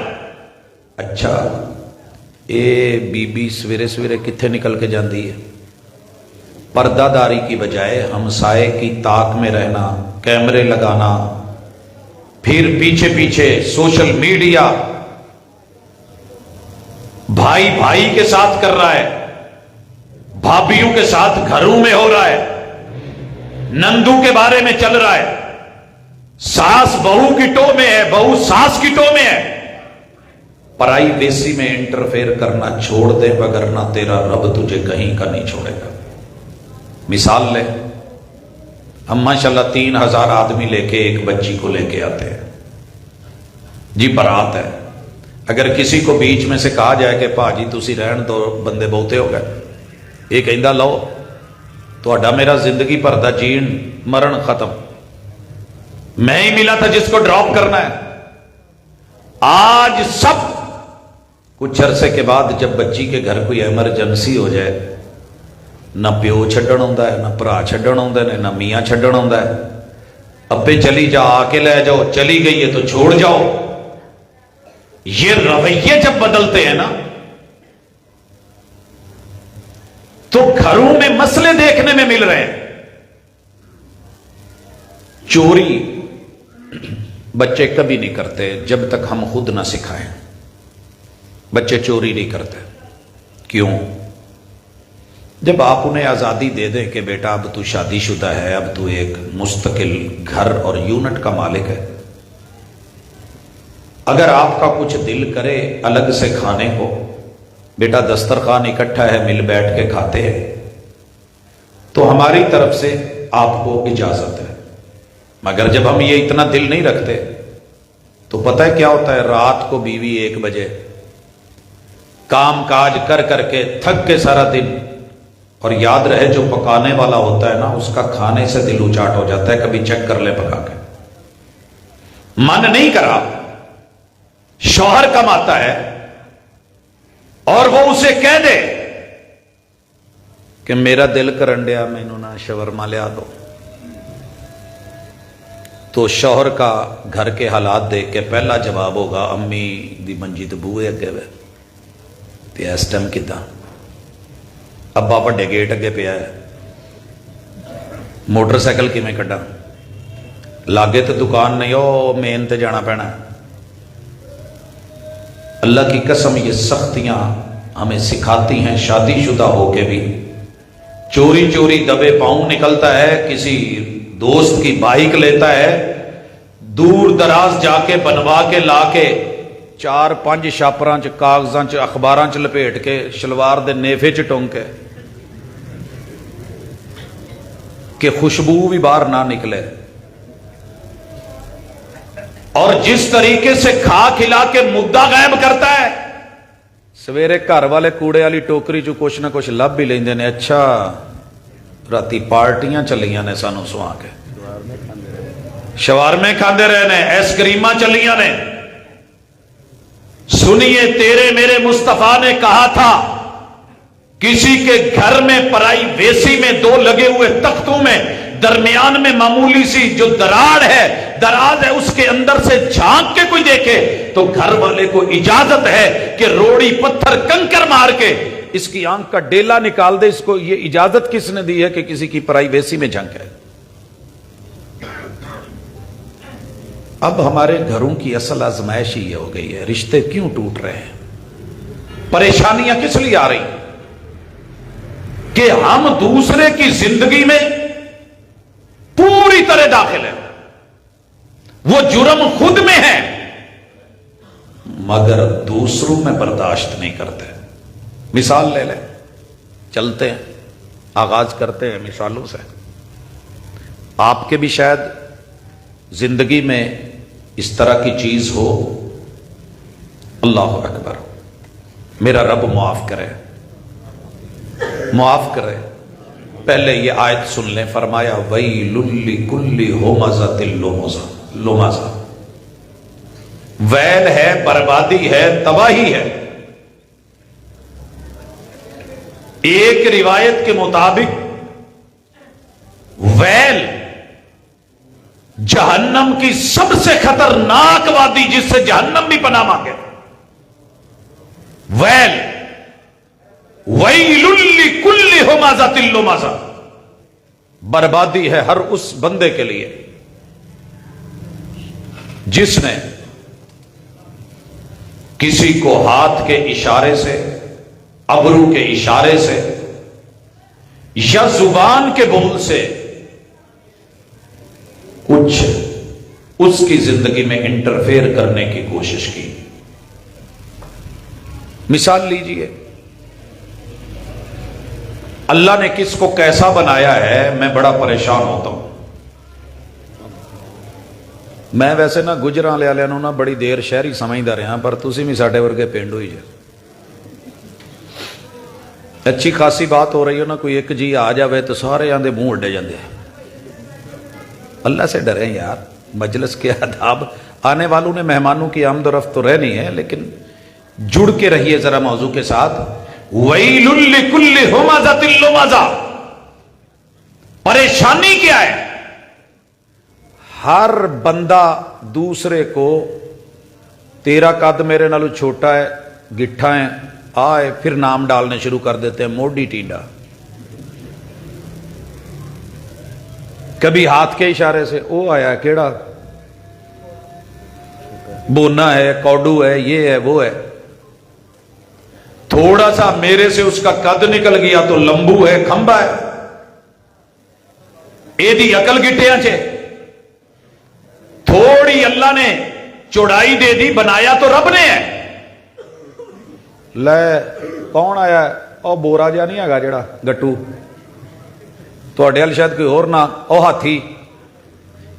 اچھا اے بی بی سویرے سویرے کتنے نکل کے جاندی ہے، پردہ داری کی بجائے ہمسائے کی طاق میں رہنا، کیمرے لگانا، پھر پیچھے پیچھے سوشل میڈیا، بھائی بھائی کے ساتھ کر رہا ہے، بھابھیوں کے ساتھ گھروں میں ہو رہا ہے، نندو کے بارے میں چل رہا ہے، ساس بہو کی ٹو میں ہے، بہو ساس کی ٹو میں ہے۔ پرائیویسی میں انٹرفیئر کرنا چھوڑ دے، وگرنہ تیرا رب تجھے کہیں کا نہیں چھوڑے گا۔ مثال لے، ہم ماشاءاللہ 3000 آدمی لے کے ایک بچی کو لے کے آتے ہیں جی، برات ہے، اگر کسی کو بیچ میں سے کہا جائے کہ پا جی تسی رہن دو، بندے بہتے ہو گئے، یہ کہندا لو تہاڈا میرا زندگی بھر دا جین مرن ختم، میں ہی ملا تھا جس کو ڈراپ کرنا ہے۔ آج سب کچھ عرصے کے بعد جب بچی کے گھر کوئی ایمرجنسی ہو جائے، نہ پیو چھڈن ہوندا ہے، نہ بھرا چھڈن ہوندے نے، نہ میاں چھڈن ہوندا ہے، ابے چلی جا، آ کے لے جاؤ، چلی گئی ہے تو چھوڑ جاؤ۔ یہ رویے جب بدلتے ہیں نا تو گھروں میں مسئلے دیکھنے میں مل رہے ہیں۔ چوری بچے کبھی نہیں کرتے جب تک ہم خود نہ سکھائیں۔ بچے چوری نہیں کرتے، کیوں؟ جب آپ انہیں آزادی دے دیں کہ بیٹا اب تو شادی شدہ ہے، اب تو ایک مستقل گھر اور یونٹ کا مالک ہے، اگر آپ کا کچھ دل کرے الگ سے کھانے کو، بیٹا دسترخوان اکٹھا ہے، مل بیٹھ کے کھاتے ہیں، تو ہماری طرف سے آپ کو اجازت ہے۔ مگر جب ہم یہ اتنا دل نہیں رکھتے تو پتہ ہے کیا ہوتا ہے، رات کو بیوی 1 بجے کام کاج کر کر کے تھک کے سارا دن، اور یاد رہے جو پکانے والا ہوتا ہے نا اس کا کھانے سے دل اچاٹ ہو جاتا ہے، کبھی چیک کر لے پکا کے، من نہیں کرا، شوہر کماتا ہے اور وہ اسے کہہ دے کہ میرا دل کرن ڈیا مینوں نہ شاورما لیا دو، تو شوہر کا گھر کے حالات دیکھ کے پہلا جواب ہوگا امی دی منجی تے بوئے اگے وے تے اس ٹائم کیتا، ابا وڈے گیٹ اگے پیا ہے، موٹر سائیکل کیویں کڈا، لاگے تو دکان نہیں، او مین تے جانا پینا ہے۔ اللہ کی قسم یہ سختیاں ہمیں سکھاتی ہیں، شادی شدہ ہو کے بھی چوری چوری دبے پاؤں نکلتا ہے، کسی دوست کی بائک لیتا ہے، دور دراز جا کے بنوا کے لا کے 4-5 ਛਾਪਰਾਂ ਚ ਕਾਗਜ਼ਾਂ ਚ ਅਖਬਾਰਾਂ ਚ ਲਪੇਟ ਕੇ ਸ਼ਲਵਾਰ ਦੇ ਨੇਫੇ ਚ ਟੰਗ ਕੇ کہ خوشبو بھی باہر نہ نکلے. اور جس طریقے سے کھا کھلا کے مدعا غائب کرتا ہے, سویرے گھر والے کوڑے والی ٹوکری چ کچھ نہ کچھ لب بھی لیندے نے. اچھا راتی پارٹیاں چلیاں نے سانو سوا کے, شوارمے کھاندے رہے نے, ایس کریماں چلیاں نے. سنیے, تیرے میرے مصطفیٰ نے کہا تھا کسی کے گھر میں پرائی ویسی میں 2 لگے ہوئے تختوں میں درمیان میں معمولی سی جو دراڑ ہے, دراز ہے, اس کے اندر سے جھانک کے کوئی دیکھے تو گھر والے کو اجازت ہے کہ روڑی پتھر کنکر مار کے اس کی آنکھ کا ڈیلا نکال دے. اس کو یہ اجازت کس نے دی ہے کہ کسی کی پرائی ویسی میں جھانکے؟ اب ہمارے گھروں کی اصل آزمائش ہی یہ ہو گئی ہے. رشتے کیوں ٹوٹ رہے ہیں, پریشانیاں کس لیے آ رہی کہ ہم دوسرے کی زندگی میں پوری طرح داخل ہیں. وہ جرم خود میں ہے مگر دوسروں میں برداشت نہیں کرتے. مثال لے لیں, چلتے ہیں, آغاز کرتے ہیں مثالوں سے. آپ کے بھی شاید زندگی میں اس طرح کی چیز ہو. اللہ اکبر, میرا رب معاف کرے, معاف کرے. پہلے یہ آیت سن لیں. فرمایا ویل لکل ہمزۃ لمزہ. ویل ہے, بربادی ہے, تباہی ہے. ایک روایت کے مطابق ویل جہنم کی سب سے خطرناک وادی, جس سے جہنم بھی پناہ مانگے. ویل ویل لکل ہمزۃ لمزہ, بربادی ہے ہر اس بندے کے لیے جس نے کسی کو ہاتھ کے اشارے سے, ابرو کے اشارے سے یا زبان کے بول سے کچھ اس کی زندگی میں انٹرفیئر کرنے کی کوشش کی. مثال لیجئے, اللہ نے کس کو کیسا بنایا ہے, میں بڑا پریشان ہوتا ہوں. میں ویسے نہ گجراں والے نہ بڑی دیر شہری سمجھدا رہا, پر تسی بھی ساڈے ورگے پنڈو ہی جے. اچھی خاصی بات ہو رہی ہو نا, کوئی ایک جی آ جاوے تو سارے آندے منہ اڈے جاندے. اللہ سے ڈریں یار, مجلس کے آداب. آنے والوں نے مہمانوں کی آمد و رفت تو رہنی ہے, لیکن جڑ کے رہیے ذرا موضوع کے ساتھ. ویل لکل ہمزۃ لمزہ, پریشانی کیا ہے؟ ہر بندہ دوسرے کو, تیرا قد میرے نالو چھوٹا ہے, گٹھا ہے, آئے پھر نام ڈالنے شروع کر دیتے ہیں, موڈی ٹیڈا. کبھی ہاتھ کے اشارے سے او آیا کیڑا, بونا ہے, کوڈو ہے, یہ ہے, وہ ہے. تھوڑا سا میرے سے اس کا قد نکل گیا تو لمبو ہے, کھمبا ہے. اے دی عقل گٹیاں چے. تھوڑی اللہ نے چوڑائی دے دی, بنایا تو رب نے ہے. لے کون آیا, او بورا جا نہیں ہے جڑا گٹو, تھوڑے ال شاید کوئی اور نہ, او ہاتھی.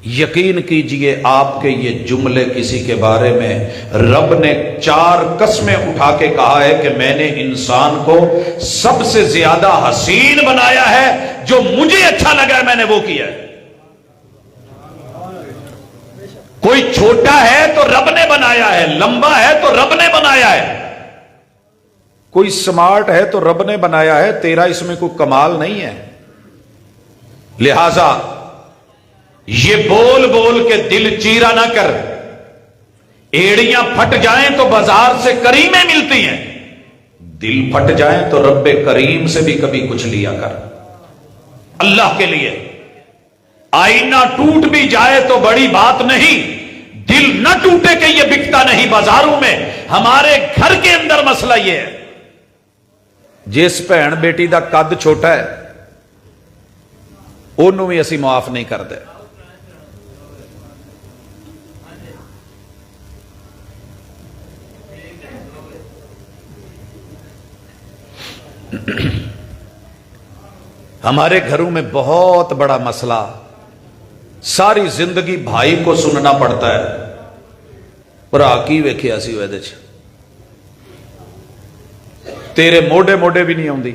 یقین کیجئے آپ کے یہ جملے کسی کے بارے میں رب نے 4 قسمیں اٹھا کے کہا ہے کہ میں نے انسان کو سب سے زیادہ حسین بنایا ہے, جو مجھے اچھا لگا ہے میں نے وہ کیا ہے. کوئی چھوٹا ہے تو رب نے بنایا ہے, لمبا ہے تو رب نے بنایا ہے, کوئی سمارٹ ہے تو رب نے بنایا ہے. تیرا اس میں کوئی کمال نہیں ہے. لہذا یہ بول بول کے دل چیرا نہ کر. ایڑیاں پھٹ جائیں تو بازار سے کریمیں ملتی ہیں, دل پھٹ جائیں تو رب کریم سے بھی کبھی کچھ لیا کر اللہ کے لیے. آئینہ ٹوٹ بھی جائے تو بڑی بات نہیں, دل نہ ٹوٹے کہ یہ بکتا نہیں بازاروں میں. ہمارے گھر کے اندر مسئلہ یہ ہے, جس بہن بیٹی دا قد چھوٹا ہے انہوں بھی اسی معاف نہیں کرتے. ہمارے گھروں میں بہت بڑا مسئلہ، ساری زندگی بھائی کو سننا پڑتا ہے، بھرا کی ویکھیا سی وہ تیرے موڈے موڈے بھی نہیں آتی۔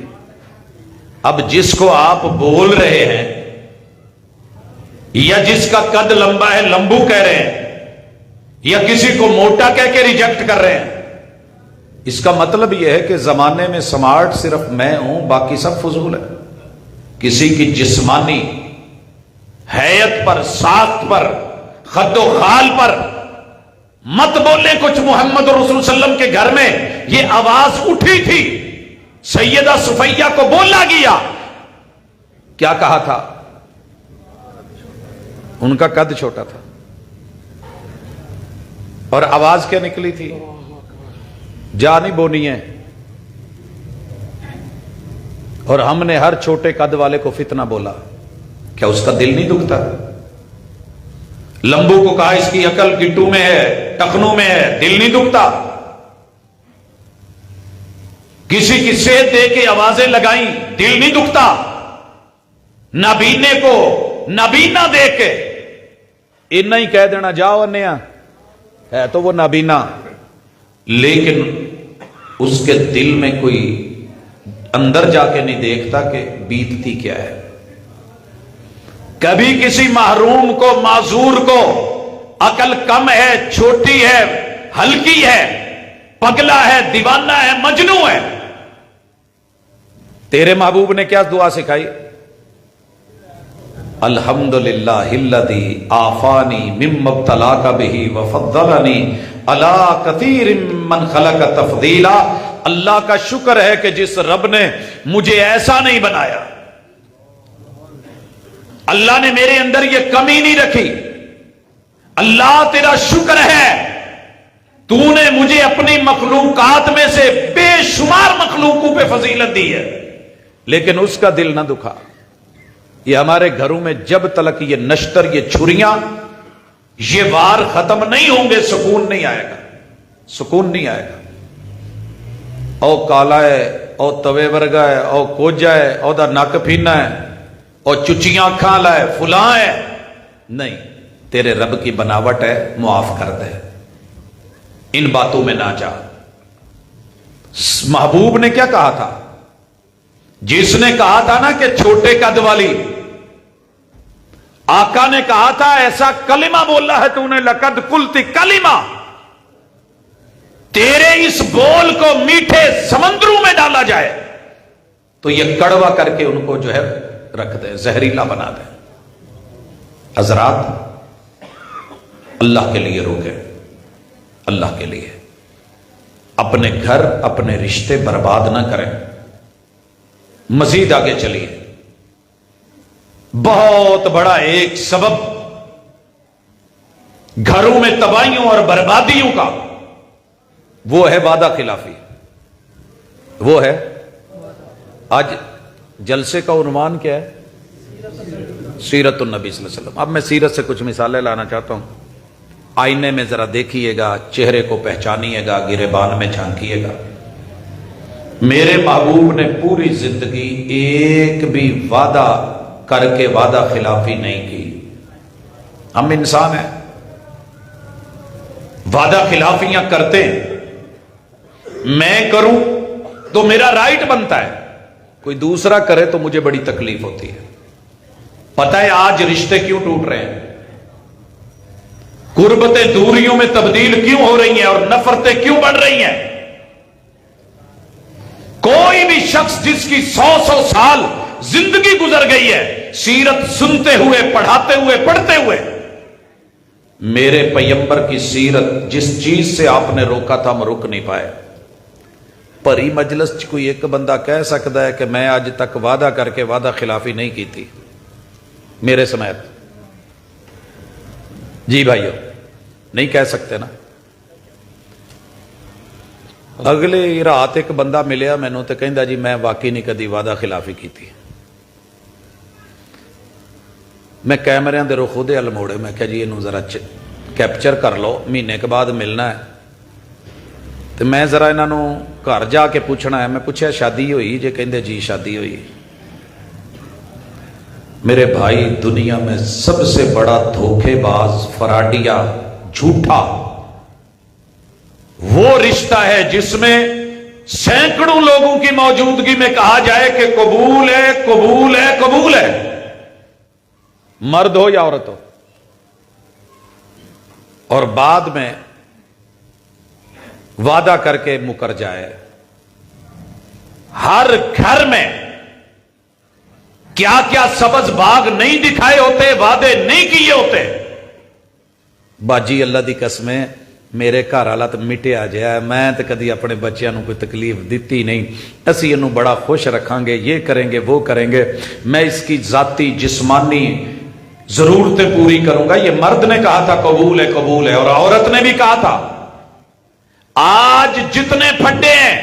اب جس کو آپ بول رہے ہیں یا جس کا قد لمبا ہے لمبو کہہ رہے ہیں، یا کسی کو موٹا کہہ کے ریجیکٹ کر رہے ہیں، اس کا مطلب یہ ہے کہ زمانے میں سمارٹ صرف میں ہوں، باقی سب فضول ہے۔ کسی کی جسمانی حیت پر، ساخت پر، خد و خال پر مت بولیں کچھ۔ محمد رسول صلی اللہ علیہ وسلم کے گھر میں یہ آواز اٹھی تھی، سیدہ صفیہ کو بولا گیا، کیا کہا تھا؟ ان کا قد چھوٹا تھا اور آواز کیا نکلی تھی؟ جا نہیں بونی ہے۔ اور ہم نے ہر چھوٹے قد والے کو فتنہ بولا، کیا اس کا دل نہیں دکھتا؟ لمبو کو کہا اس کی عقل گٹو میں ہے، ٹخنوں میں ہے، دل نہیں دکھتا؟ کسی کی صحت دے کے آوازیں لگائیں، دل نہیں دکھتا؟ نابینے کو نابینا دے کے اتنا ہی کہہ دینا جاؤ انیا، ہے تو وہ نابینا، لیکن اس کے دل میں کوئی اندر جا کے نہیں دیکھتا کہ بیتتی کیا ہے۔ کبھی کسی محروم کو، معذور کو عقل کم ہے، چھوٹی ہے، ہلکی ہے، پگلا ہے، دیوانہ ہے، مجنو ہے، تیرے محبوب نے کیا دعا سکھائی؟ الحمدللہ الذی عافانی مما ابتلاک بہ وفضلنی علی کثیر من خلق تفضیلا۔ اللہ کا شکر ہے کہ جس رب نے مجھے ایسا نہیں بنایا، اللہ نے میرے اندر یہ کمی نہیں رکھی۔ اللہ تیرا شکر ہے، تو نے مجھے اپنی مخلوقات میں سے بے شمار مخلوقوں پہ فضیلت دی ہے، لیکن اس کا دل نہ دکھا۔ یہ ہمارے گھروں میں جب تلک یہ نشتر، یہ چھریاں، یہ وار ختم نہیں ہوں گے، سکون نہیں آئے گا، سکون نہیں آئے گا۔ او کالا ہے، او توے ورگا ہے، او کوجا ہے، او دا نک پھینا ہے، او چچیاں اکھاں والا ہے، فلاں ہے، نہیں، تیرے رب کی بناوٹ ہے، معاف کر دے، ان باتوں میں نہ جا۔ محبوب نے کیا کہا تھا؟ جس نے کہا تھا نا کہ چھوٹے قد والی، آقا نے کہا تھا ایسا کلمہ بولا ہے تو نے، لقد قلت کلمہ، تیرے اس بول کو میٹھے سمندروں میں ڈالا جائے تو یہ کڑوا کر کے ان کو جو ہے رکھ دے، زہریلا بنا دے۔ حضرات، اللہ کے لیے روکے، اللہ کے لیے اپنے گھر، اپنے رشتے برباد نہ کریں۔ مزید آگے چلیے، بہت بڑا ایک سبب گھروں میں تباہیوں اور بربادیوں کا وہ ہے وعدہ خلافی۔ وہ ہے، آج جلسے کا عنوان کیا ہے؟ سیرت النبی صلی اللہ علیہ وسلم۔ اب میں سیرت سے کچھ مثالیں لانا چاہتا ہوں، آئینے میں ذرا دیکھیے گا، چہرے کو پہچانیے گا، گریبان میں جھانکیے گا۔ میرے محبوب نے پوری زندگی ایک بھی وعدہ کر کے وعدہ خلافی نہیں کی۔ ہم انسان ہیں، وعدہ خلافیاں کرتے ہیں، میں کروں تو میرا رائٹ بنتا ہے، کوئی دوسرا کرے تو مجھے بڑی تکلیف ہوتی ہے۔ پتہ ہے آج رشتے کیوں ٹوٹ رہے ہیں، قربتیں دوریوں میں تبدیل کیوں ہو رہی ہیں اور نفرتیں کیوں بڑھ رہی ہیں؟ کوئی بھی شخص جس کی 100 سال زندگی گزر گئی ہے سیرت سنتے ہوئے، پڑھاتے ہوئے، پڑھتے ہوئے، میرے پیغمبر کی سیرت جس چیز سے آپ نے روکا تھا ہم رک نہیں پائے۔ پری مجلس کوئی ایک بندہ کہہ سکتا ہے کہ میں آج تک وعدہ کر کے وعدہ خلافی نہیں کی تھی میرے سمیت؟ جی بھائیو، نہیں کہہ سکتے نا۔ اگلی رات ایک بندہ ملیا مینوں تے کہندا جی میں واقعی نہیں کدی وعدہ خلافی کی تھی۔ میں کیمریاں دے رخ دے ال موڑے، میں کہا جی اینوں ذرا کیپچر کر لو، مہینے کے بعد ملنا ہے تو میں ذرا انہوں گھر جا کے پوچھنا ہے. میں پوچھا شادی ہوئی جے؟ کہندے جی شادی ہوئی. میرے بھائی دنیا میں سب سے بڑا دھوکے باز، فراڈیا، جھوٹا وہ رشتہ ہے جس میں سینکڑوں لوگوں کی موجودگی میں کہا جائے کہ قبول ہے قبول ہے قبول ہے، مرد ہو یا عورت ہو، اور بعد میں وعدہ کر کے مکر جائے. ہر گھر میں کیا کیا سبز باغ نہیں دکھائے ہوتے، وعدے نہیں کیے ہوتے. باجی اللہ دی قسمیں میرے گھر والا تو مٹیا جہا ہے، میں تو کدی اپنے بچیاں نو کوئی تکلیف دیتی نہیں. اسی انہوں بڑا خوش رکھاں گے، یہ کریں گے وہ کریں گے، میں اس کی ذاتی جسمانی ضرورتیں پوری کروں گا. یہ مرد نے کہا تھا قبول ہے، اور عورت نے بھی کہا تھا. آج جتنے پھڈے ہیں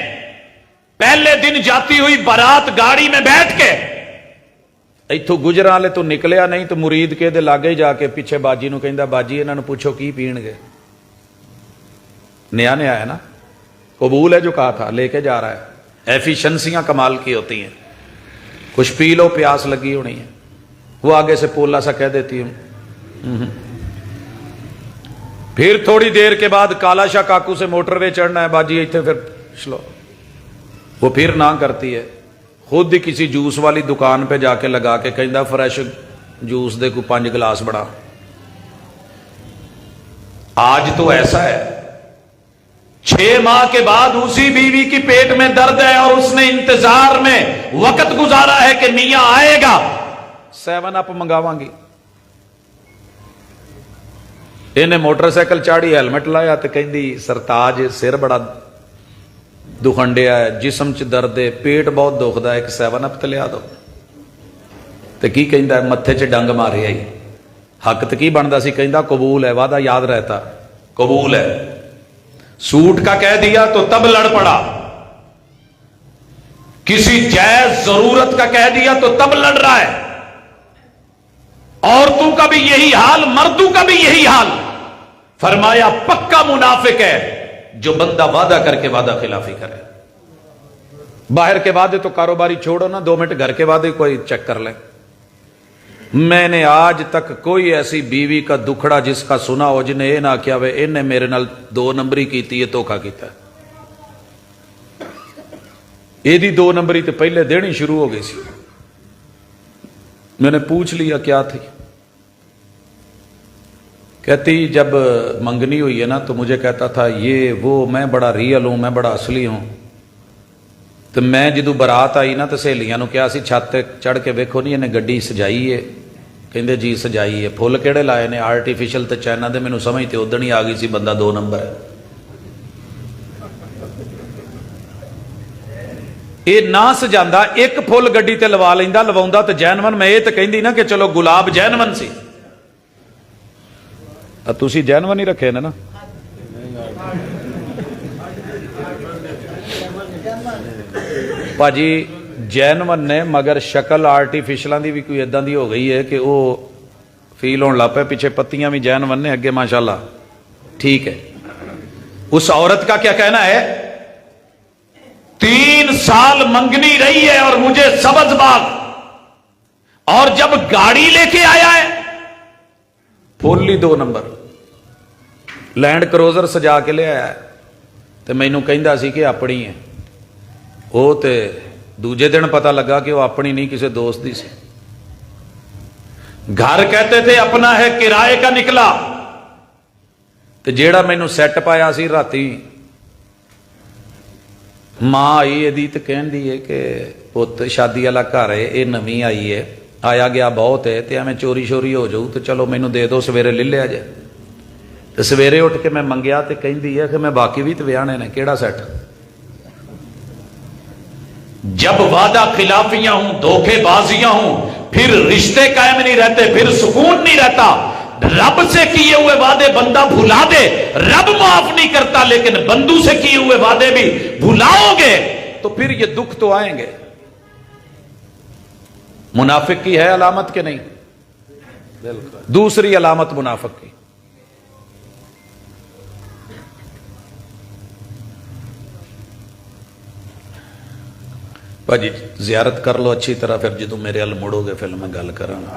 پہلے دن جاتی ہوئی بارات گاڑی میں بیٹھ کے ایتھوں گجران والے تو نکلیا نہیں تو مرید کے دے لاگے جا کے پیچھے باجی نو کہندا باجی انہاں نو پوچھو کی پین گے. نیا نیا ہے نا، قبول ہے جو کہا تھا، لے کے جا رہا ہے. ایفیشنسیاں کمال کی ہوتی ہیں. کچھ پی لو، پیاس لگی ہونی ہے، وہ آگے سے پولا سا کہہ دیتی ہوں. پھر تھوڑی دیر کے بعد کالا شاہ کاکو سے موٹر وے چڑھنا ہے، باجی ایتھے پھر چلو، وہ پھر نہ کرتی ہے. خود ہی کسی جوس والی دکان پہ جا کے لگا کے کہندا فریش جوس دے کو 5 گلاس بڑا. آج تو ایسا ہے 6 ماہ کے بعد اسی بیوی کی پیٹ میں درد ہے اور اس نے انتظار میں وقت گزارا ہے کہ میاں آئے گا، 7 اپ منگاواں گی. انہیں موٹر سائیکل چاڑی، ہیلمٹ لایا تو کہندی سرتاج سر بڑا دکھنڈیا ہے، جسم چ درد ہے، پیٹ بہت دکھدا ہے، ایک 7 اپ تے لیا دو. تے کی کہندا ہے؟ متھے چ ڈنگ مارے آئی. حق تے کی بندا سی؟ کہندا قبول ہے، وعدہ یاد رہتا، قبول ہے. سوٹ کا کہہ دیا تو تب لڑ پڑا، کسی جائز ضرورت کا کہہ دیا تو تب لڑ رہا ہے. عورتوں کا بھی یہی حال، مردوں کا بھی یہی حال. فرمایا پکا منافق ہے جو بندہ وعدہ کر کے وعدہ خلافی کرے. باہر کے وعدے تو کاروباری چھوڑو نا، 2 منٹ گھر کے وعدے کوئی چیک کر لیں. میں نے آج تک کوئی ایسی بیوی کا دکھڑا جس کا سنا ہو جنہیں یہ نہ کیا وے انہیں میرے نال 2 نمبری کیتی ہے، دھوکا کیتا ہے. یہ دی 2 نمبری تو پہلے دینی شروع ہو گئی سی. میں نے پوچھ لیا کیا تھی؟ کہتی جب منگنی ہوئی ہے نا تو مجھے کہتا تھا یہ وہ، میں بڑا ریئل ہوں، میں بڑا اصلی ہوں. تو میں جدو برات آئی نا تو سہیلیاں نو کیا سی چھت تے چڑھ کے ویکھو نہیں انہیں گڈی سجائی ہے. کہندے جی سجائی ہے. پھول کیڑے لائے نے؟ آرٹیفیشل تے چائنا دے. مینوں سمجھ تے ادن ہی آ گئی سی بندہ 2 نمبر ہے. یہ نہ سجاندا ایک پھول گڈی تے لوا لیندا، لواوندا تے جینون. میں یہ تے کہندی نا کہ چلو گلاب جینون سی، تسی جینون ہی رکھے نا. پاجی جینون نے، مگر شکل آرٹیفیشلاں دی بھی کوئی اداں دی ہو گئی ہے کہ وہ فیل ہون لگ پے. پیچھے پتیاں بھی جینون نے، اگے ماشاءاللہ ٹھیک ہے. اس عورت کا کیا کہنا ہے؟ 3 سال منگنی رہی ہے اور مجھے سبز باغ، اور جب گاڑی لے کے آیا ہے پھولی 2 نمبر لینڈ کروزر سجا کے لے آیا ہے. تو مینوں کہندا سی کہ اپنی ہے. وہ تے دوجے دن پتہ لگا کہ وہ اپنی نہیں، کسی دوست دی سی. گھر کہتے تھے اپنا ہے، کرائے کا نکلا. تو جیڑا مینوں سیٹ پایا سی راتی، ماں آئی یہ تو کہندی ہے کہ پت شادی والا گھر ہے، یہ نویں آئی ہے، آیا گیا بہت ہے، تو میں چوری شوری ہو جاؤ تو چلو مینوں دے دو، سویرے لے لیا جائے. تو سویرے اٹھ کے میں منگیا تو کہندی ہے کہ میں باقی بھی تو ویانے نے. کیڑا سیٹ؟ جب وعدہ خلافیاں ہوں، دھوکے بازیاں ہوں، پھر رشتے قائم نہیں رہتے، پھر سکون نہیں رہتا. رب سے کیے ہوئے وعدے بندہ بھلا دے، رب معاف نہیں کرتا، لیکن بندو سے کیے ہوئے وعدے بھی بھلاؤ گے تو پھر یہ دکھ تو آئیں گے. منافق کی ہے علامت کہ نہیں؟ دوسری علامت منافق کی، ਭਾਜੀ ਜ਼ਿਆਰਤ ਕਰ ਲਓ ਅੱਛੀ ਤਰ੍ਹਾਂ, ਫਿਰ ਜਦੋਂ ਮੇਰੇ ਵੱਲ ਮੁੜੋਗੇ ਫਿਰ ਮੈਂ ਗੱਲ ਕਰਾਂਗਾ।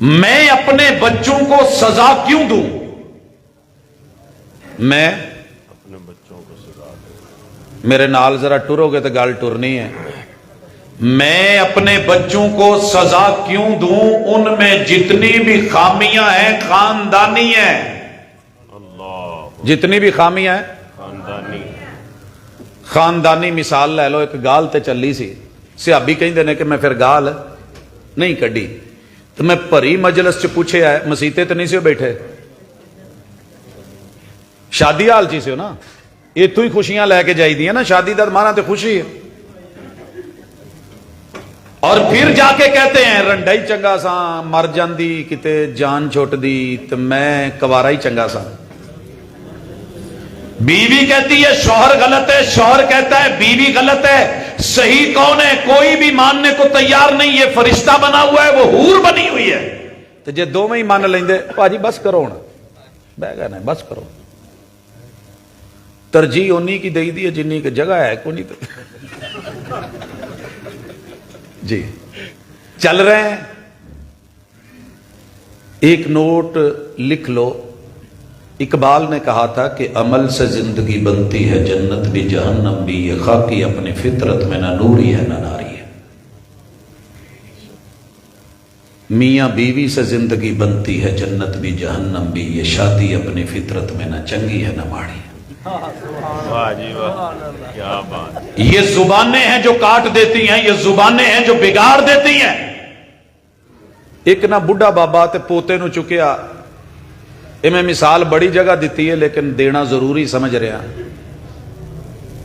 میں اپنے بچوں کو سزا کیوں دوں؟ میں اپنے بچوں کو سزا دے. میرے نال ذرا ٹرو گے تو گل ٹرنی ہے. میں اپنے بچوں کو سزا کیوں دوں؟ ان میں جتنی بھی خامیاں ہیں خاندانی ہیں. اللہ. جتنی بھی خامیاں ہیں خاندانی. خاندانی. مثال لے لو, ایک گال تے چلی سی, صحابی کہندے نے کہ میں پھر گال نہیں کڈی, تو میں بھری مجلس چ پوچھے ہے, مسیتے تو نہیں سی بیٹھے, شادی حال چی سے نا, اتوں ہی خوشیاں لے کے جائی دی نا, شادی دا مانا تے خوشی ہے. اور پھر جا کے کہتے ہیں رنڈا ہی چنگا سا, مر جاندی کتے جان چھوٹ دی, تو میں کوارا ہی چنگا سا. بیوی کہتی ہے شوہر غلط ہے, شوہر کہتا ہے بیوی غلط ہے, صحیح کون ہے؟ کوئی بھی ماننے کو تیار نہیں. یہ فرشتہ بنا ہوا ہے, وہ حور بنی ہوئی ہے. تو جے دو میں ہی مان لیندے, پاجی بس کرو نا, بہ گئے نا, بس کرو. ترجیح انہی کی دئی دی ہے جنہی کی جگہ ہے کو نہیں. جی چل رہے ہیں. ایک نوٹ لکھ لو. اقبال نے کہا تھا کہ عمل سے زندگی بنتی ہے, جنت بھی جہنم بھی, یہ خاکی اپنی فطرت میں نہ نوری ہے نہ ناری ہے. میاں بیوی سے زندگی بنتی ہے, جنت بھی جہنم بھی, یہ شادی اپنی فطرت میں نہ چنگی ہے نہ ماڑی ہے. واہ جی واہ, کیا بات. یہ زبانیں ہیں جو کاٹ دیتی ہیں, یہ زبانیں ہیں جو بگاڑ دیتی ہیں. ایک نہ بڈھا بابا تے پوتے نو چکیا, میں مثال بڑی جگہ دیتی ہے لیکن دینا ضروری سمجھ رہا.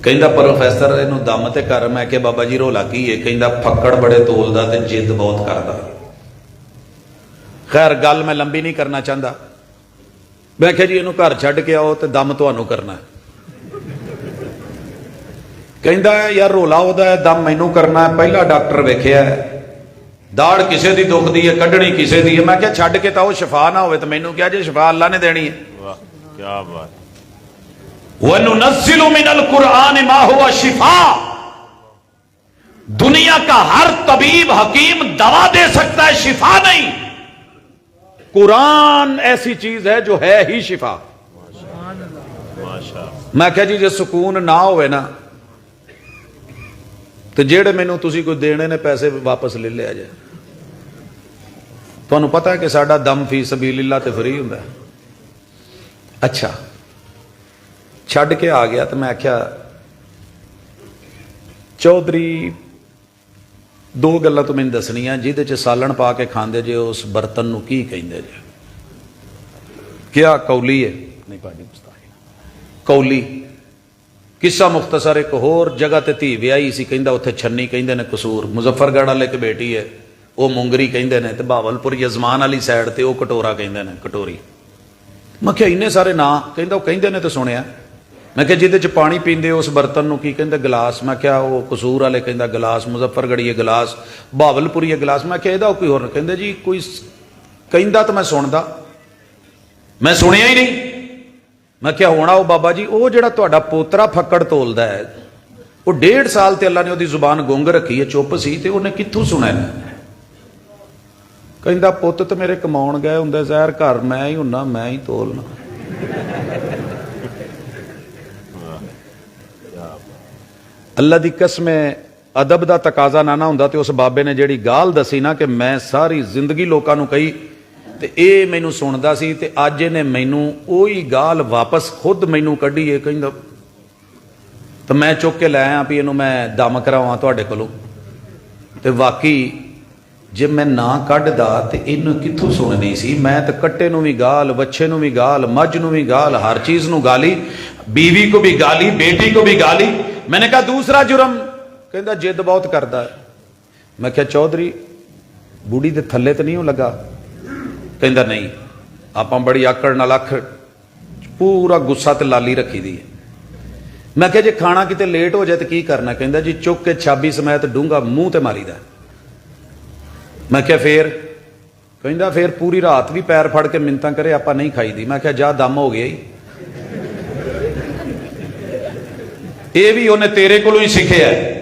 کہندا پروفیسر اینو دم تے کر. میں کہ بابا جی رولا کی ہے؟ کہندا پھکڑ بڑے تولدا تے جد بہت کردا. خیر گل میں لمبی نہیں کرنا چاہتا. میں کہ جی اینو گھر چھڈ کے آؤ تے دم تانوں کرنا ہے. کہندا یار رولا ہودا ہے, دم مینوں کرنا ہے. پہلا ڈاکٹر ویکھیا ہے, داڑ کسے دی دکھ دی ہے, کڈنی کسے دی ہے. میں کیا چھڈ کے تاؤ شفا نہ ہوئے, تو مینوں کیا جی شفا اللہ نے دینی ہے. واہ کیا بات. وَنُنَزِّلُ مِنَ الْقُرْآنِ مَا هُوَ شِفَاءٌ. دنیا کا ہر طبیب حکیم دوا دے سکتا ہے, شفا نہیں. قرآن ایسی چیز ہے جو ہے ہی شفا. ماشاء. میں کہا جی جے سکون نہ ہوئے نا, تو جیڑے مینوں تسی کوئی دینے نے پیسے واپس لے لیا جائے. تمہیں پتا ہے کہ ساڈا دم فی سبیل اللہ تے فری ہوندا ہے. اچھا چھڈ کے آ گیا تو میں آخیا چودھری دو گلاں تو مینوں دسنیاں, جہدے چ سالن پا کے کھاندے جے اس برتن نو کی کہندے جے؟ کیا کولی ہے؟ نہیں پاجی کولی. قصہ مختصر, ایک ہور جگہ تے دھی ویائی سی, کہندا اوتھے چھنی کہندے نے قصور. مظفر گڑھ والے ایک بیٹی ہے, وہ مونگری کہندے نے, تے بہاولپور یزمان والی سائڈ تے وہ کٹورا کہندے نے, کٹوری. میں کہیا اینے سارے نا, کہندا وہ کہندے نے تے سنیا. میں کہیا جہدے چ پانی پیندے اس برتن نو کی کہندے؟ گلاس. میں کہیا وہ قصور والے کہندا گلاس, مظفر گڑھیے گلاس, بہاولپوریے گلاس. میں کہیا دا کوئی ہور کہندے جی کوئی کہندا تو میں سندا, میں سنیا ہی نہیں. میں کیا ہونا وہ بابا جی, وہ جڑا تہاڈا پوترا پھکڑ تولدا ہے, وہ 1.5 سال تے اللہ نے وہ زبان گونگ رکھی ہے, چپ سی, تے انہیں کتھوں سنا ہے؟ کہندا پت تو میرے کماؤن گئے ہوں, زہر گھر میں ہی ہوں, میں ہی تولنا. اللہ دی قسم ادب دا تقاضا نہ ہوندا تے اس بابے نے جیڑی گال دسی نا کہ میں ساری زندگی لوکاں نو کہی, تے اے مینوں سندا سی, تے اج نے مینوں اوہی گال واپس خود مینوں کڈی ہے. کہندا تو میں چک کے لے آیا بھی اینوں میں دم کراواں تہاڈے کولوں. تے واقعی جے میں نہ کڈدا تے اینوں کتھوں سننی سی. میں تے کٹے نو بھی گال, وچھے نو بھی گال, مجھ نو بھی گال, ہر چیز نو گالی, بیوی کو بھی گالی, بیٹی کو بھی گالی. میں نے کہا دوسرا جرم, کہندا جد بہت کردا ہے. میں کہا چودھری بوڑھی دے تھلے تے نہیں ہو لگا؟ کہندا نہیں, آپاں بڑی آکڑ نال اکھ پورا غصہ تے لالی رکھی دی ہے. میں کہا جی کھانا کتے لیٹ ہو جائے تو کی کرنا؟ کہندا جی چک کے چھابی سمیت ڈونگا منہ تے ماری دا. میں کہا پھر؟ کہندا پھر پوری رات بھی پیر پھڑ کے منتاں کرے, آپاں نہیں کھائی دی. میں کہا جا دم ہو گیا ہی, یہ بھی انہیں تیرے کو ہی سیکھے ہے.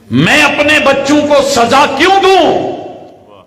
میں اپنے بچوں کو سزا کیوں دوں؟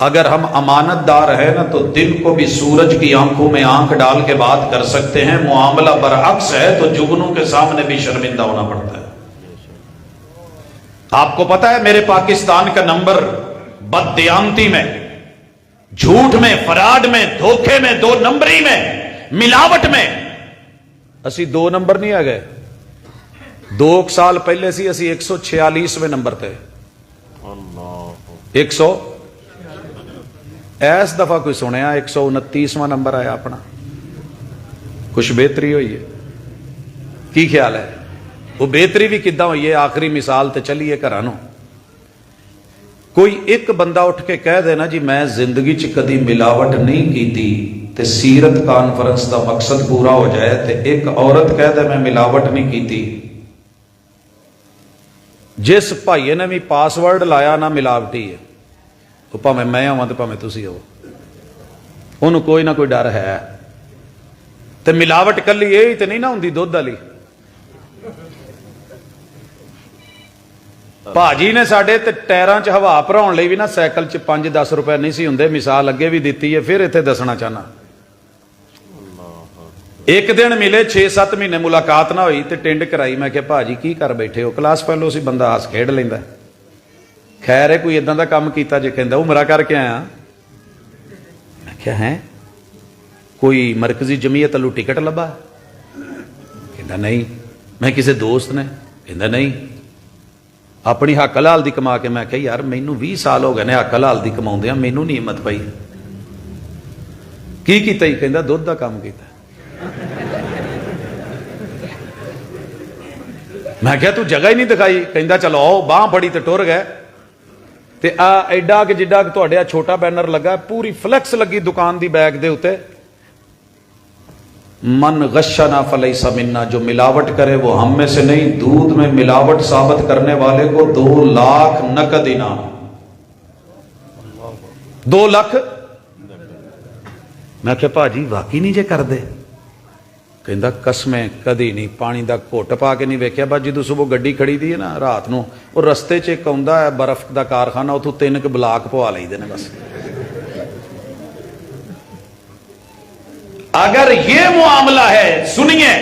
اگر ہم امانت دار ہیں نا تو دن کو بھی سورج کی آنکھوں میں آنکھ ڈال کے بات کر سکتے ہیں، معاملہ برعکس ہے تو جگنوں کے سامنے بھی شرمندہ ہونا پڑتا ہے۔ آپ کو پتا ہے میرے پاکستان کا نمبر بددیانتی میں، جھوٹ میں، فراڈ میں، دھوکے میں، 2 نمبری میں، ملاوٹ میں اسی 2 نمبر نہیں آ گئے۔ 2 سال پہلے سی اسی 146ویں نمبر تھے، 100 اس دفعہ کوئی سنیا 129واں نمبر آیا اپنا، کچھ بہتری ہوئی ہے؟ کی خیال ہے وہ بہتری بھی کداں ہوئی ہے؟ آخری مثال تے چلیے گھرانوں، کوئی ایک بندہ اٹھ کے کہہ دینا جی میں زندگی چ کدی ملاوٹ نہیں کیتی تے سیرت کانفرنس دا مقصد پورا ہو جائے، تے ایک عورت کہہ دے میں ملاوٹ نہیں کیتی، جس بھائیے نے بھی پاسورڈ لایا نہ ملاوٹی ہے، وہ پاویں میں ہوا تو پاویں تسی ہو، انہوں کوئی نہ کوئی ڈر ہے۔ تے ملاوٹ کلی یہی تے نہیں نہ ہوندی دودھ والی۔ بھاجی نے ساڈے تے ٹائراں چ ہوا بھراؤن لئی بھی نا سائیکل چ 5-10 روپے نہیں سی ہوندے، مثال اگے بھی دیتی ہے، پھر اتنے دسنا چاہنا۔ ایک دن ملے 6-7 مہینے ملاقات نہ ہوئی تے ٹینڈ کرائی، میں کہ بھاجی کی کر بیٹھے ہو؟ کلاس فیلو سی، بندہ ہس کھیڈ لیندا ہے، خیر ہے کوئی اداں دا کام کیتا جے؟ کہندا عمرہ کر کے آیا۔ میں کہا ہیں کوئی مرکزی جمعیت والوں ٹکٹ لبا؟ کہندا نہیں۔ میں کسی دوست نے؟ کہندا نہیں۔ اپنی حق حلال دی کما کے؟ میں کہ یار مینوں 20 سال ہو گئے نے حق حلال دی کماؤندیاں، مینوں نہیں ہمت پئی۔ کی کیتا ہی؟ کہندا دودھ دا کام کیتا۔ میں کہا تو جگہ ہی نہیں دکھائی؟ کہندا چلو آؤ، باہ پڑی تے ٹر گئے۔ تے آ ایڈا کہ جڈا کہ تہاڈے چھوٹا بینر لگا، پوری فلیکس لگی دکان دی بیگ دے اوتے، من غشنا فلیس منا، جو ملاوٹ کرے وہ ہم میں سے نہیں۔ دودھ میں ملاوٹ ثابت کرنے والے کو 2 لاکھ نقد انعام، 2 لاکھ۔ میں کہ بھاجی واقعی نہیں جے کر دے؟ کہندا قسمیں کدی نہیں، پانی دا گھٹ پا کے نہیں ویکھیا۔ بس جدوں صبح گڈی کھڑی دی ہے نا رات نو، وہ رستے چ ایک آਉਂدا ہے برف دا کارخانہ، اتوں 3 بلاک پوا لئی دے نے بس۔ اگر یہ معاملہ ہے، سنیے،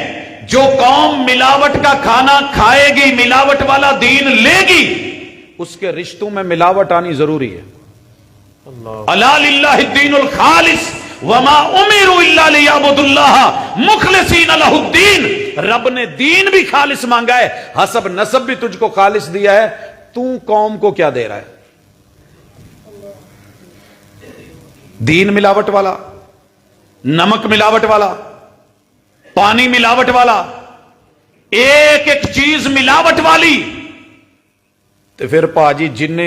جو قوم ملاوٹ کا کھانا کھائے گی، ملاوٹ والا دین لے گی، اس کے رشتوں میں ملاوٹ آنی ضروری ہے۔ الا للہ الدین الخالص وما امروا الا لیعبدوا اللہ مخلصین لہ الدین۔ رب نے دین بھی خالص مانگا ہے، حسب نسب بھی تجھ کو خالص دیا ہے، تو قوم کو کیا دے رہا ہے؟ دین ملاوٹ والا، نمک ملاوٹ والا، پانی ملاوٹ والا، ایک ایک چیز ملاوٹ والی۔ تو پھر پاجی جن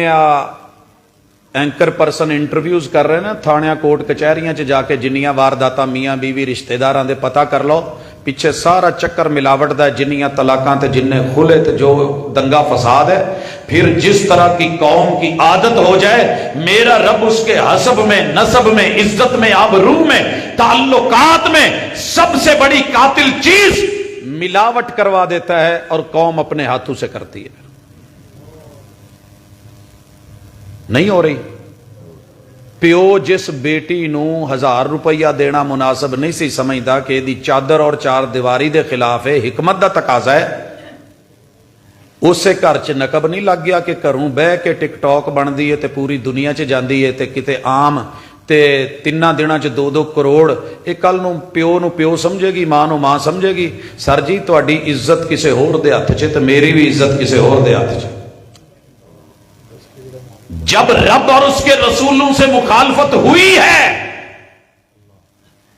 اینکر پرسن انٹرویوز کر رہے ہیں نا تھانیاں کوٹ کچہریاں چ جا کے، جنیاں وارداتاں میاں بیوی رشتہ داراں دے پتہ کر لو، پیچھے سارا چکر ملاوٹ دا ہے، جنیاں طلاقاں تے جننے خلے تے جو دنگا فساد ہے۔ پھر جس طرح کی قوم کی عادت ہو جائے، میرا رب اس کے حسب میں، نسب میں، عزت میں، آبرو میں، تعلقات میں سب سے بڑی قاتل چیز ملاوٹ کروا دیتا ہے، اور قوم اپنے ہاتھوں سے کرتی ہے۔ نہیں ہو رہی؟ پیو جس بیٹی نو 1000 روپیہ دینا مناسب نہیں سی سمجھدا کہ دی چادر اور 4 دیواری دے خلاف ہے، حکمت دا تقاضا ہے، اسے گھر چ نقب نہیں لگ گیا کہ گھروں بہ کے ٹک ٹاک بندی ہے تے پوری دنیا چ جاندی ہے تے کتے عام تے 3 دنوں چ 2-2 کروڑ۔ یہ کل نو پیو سمجھے گی، ماں نو ماں سمجھے گی۔ سر جی تہاڈی عزت کسے ہور دے ہاتھ چ تے میری بھی عزت کسے ہور دے ہاتھ چ۔ جب رب اور اس کے رسولوں سے مخالفت ہوئی ہے،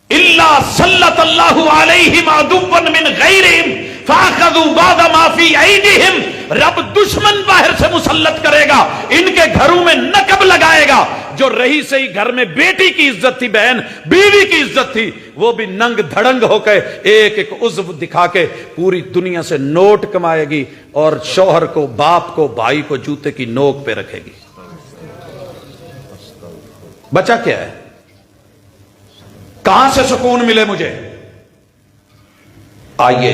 الا سلط اللہ علیہم عدوا من غیرہم فاخذوا بعض ما فی ایدیہم، رب دشمن باہر سے مسلط کرے گا، ان کے گھروں میں نقب لگائے گا۔ جو رہی سہی گھر میں بیٹی کی عزت تھی، بہن بیوی کی عزت تھی، وہ بھی ننگ دھڑنگ ہو کے ایک ایک عضو دکھا کے پوری دنیا سے نوٹ کمائے گی، اور شوہر کو، باپ کو، بھائی کو جوتے کی نوک پہ رکھے گی۔ بچا کیا ہے؟ کہاں سے سکون ملے مجھے؟ آئیے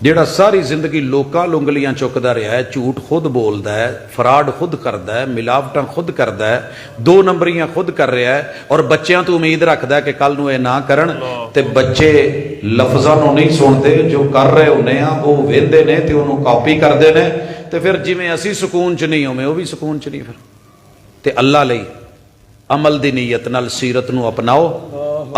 ਜਿਹੜਾ ਸਾਰੀ ਜ਼ਿੰਦਗੀ ਲੋਕਾਂ ਲੁੰਗਲੀਆਂ ਚੁੱਕਦਾ ਰਿਹਾ ਹੈ, ਝੂਠ ਖੁਦ ਬੋਲਦਾ ਹੈ, ਫਰਾਡ ਖੁਦ ਕਰਦਾ ਹੈ, ਮਿਲਾਵਟਾਂ ਖੁਦ ਕਰਦਾ ਹੈ, ਦੋ ਨੰਬਰੀਆਂ ਖੁਦ ਕਰ ਰਿਹਾ ਹੈ, ਔਰ ਬੱਚਿਆਂ ਤੋਂ ਉਮੀਦ ਰੱਖਦਾ ਹੈ ਕਿ ਕੱਲ ਨੂੰ ਇਹ ਨਾ ਕਰਨ। ਤੇ ਬੱਚੇ ਲਫ਼ਜ਼ਾਂ ਨੂੰ ਨਹੀਂ ਸੁਣਦੇ, ਜੋ ਕਰ ਰਹੇ ਹੁੰਦੇ ਆ ਉਹ ਵੇਖਦੇ ਨੇ ਤੇ ਉਹਨੂੰ ਕਾਪੀ ਕਰਦੇ ਨੇ, ਤੇ ਫਿਰ ਜਿਵੇਂ ਅਸੀਂ ਸਕੂਨ 'ਚ ਨਹੀਂ ਹੋਵੇਂ ਉਹ ਵੀ ਸਕੂਨ 'ਚ ਨਹੀਂ। ਫਿਰ ਤੇ ਅੱਲਾ ਲਈ ਅਮਲ ਦੀ ਨੀਅਤ ਨਾਲ ਸੀਰਤ ਨੂੰ ਅਪਣਾਓ।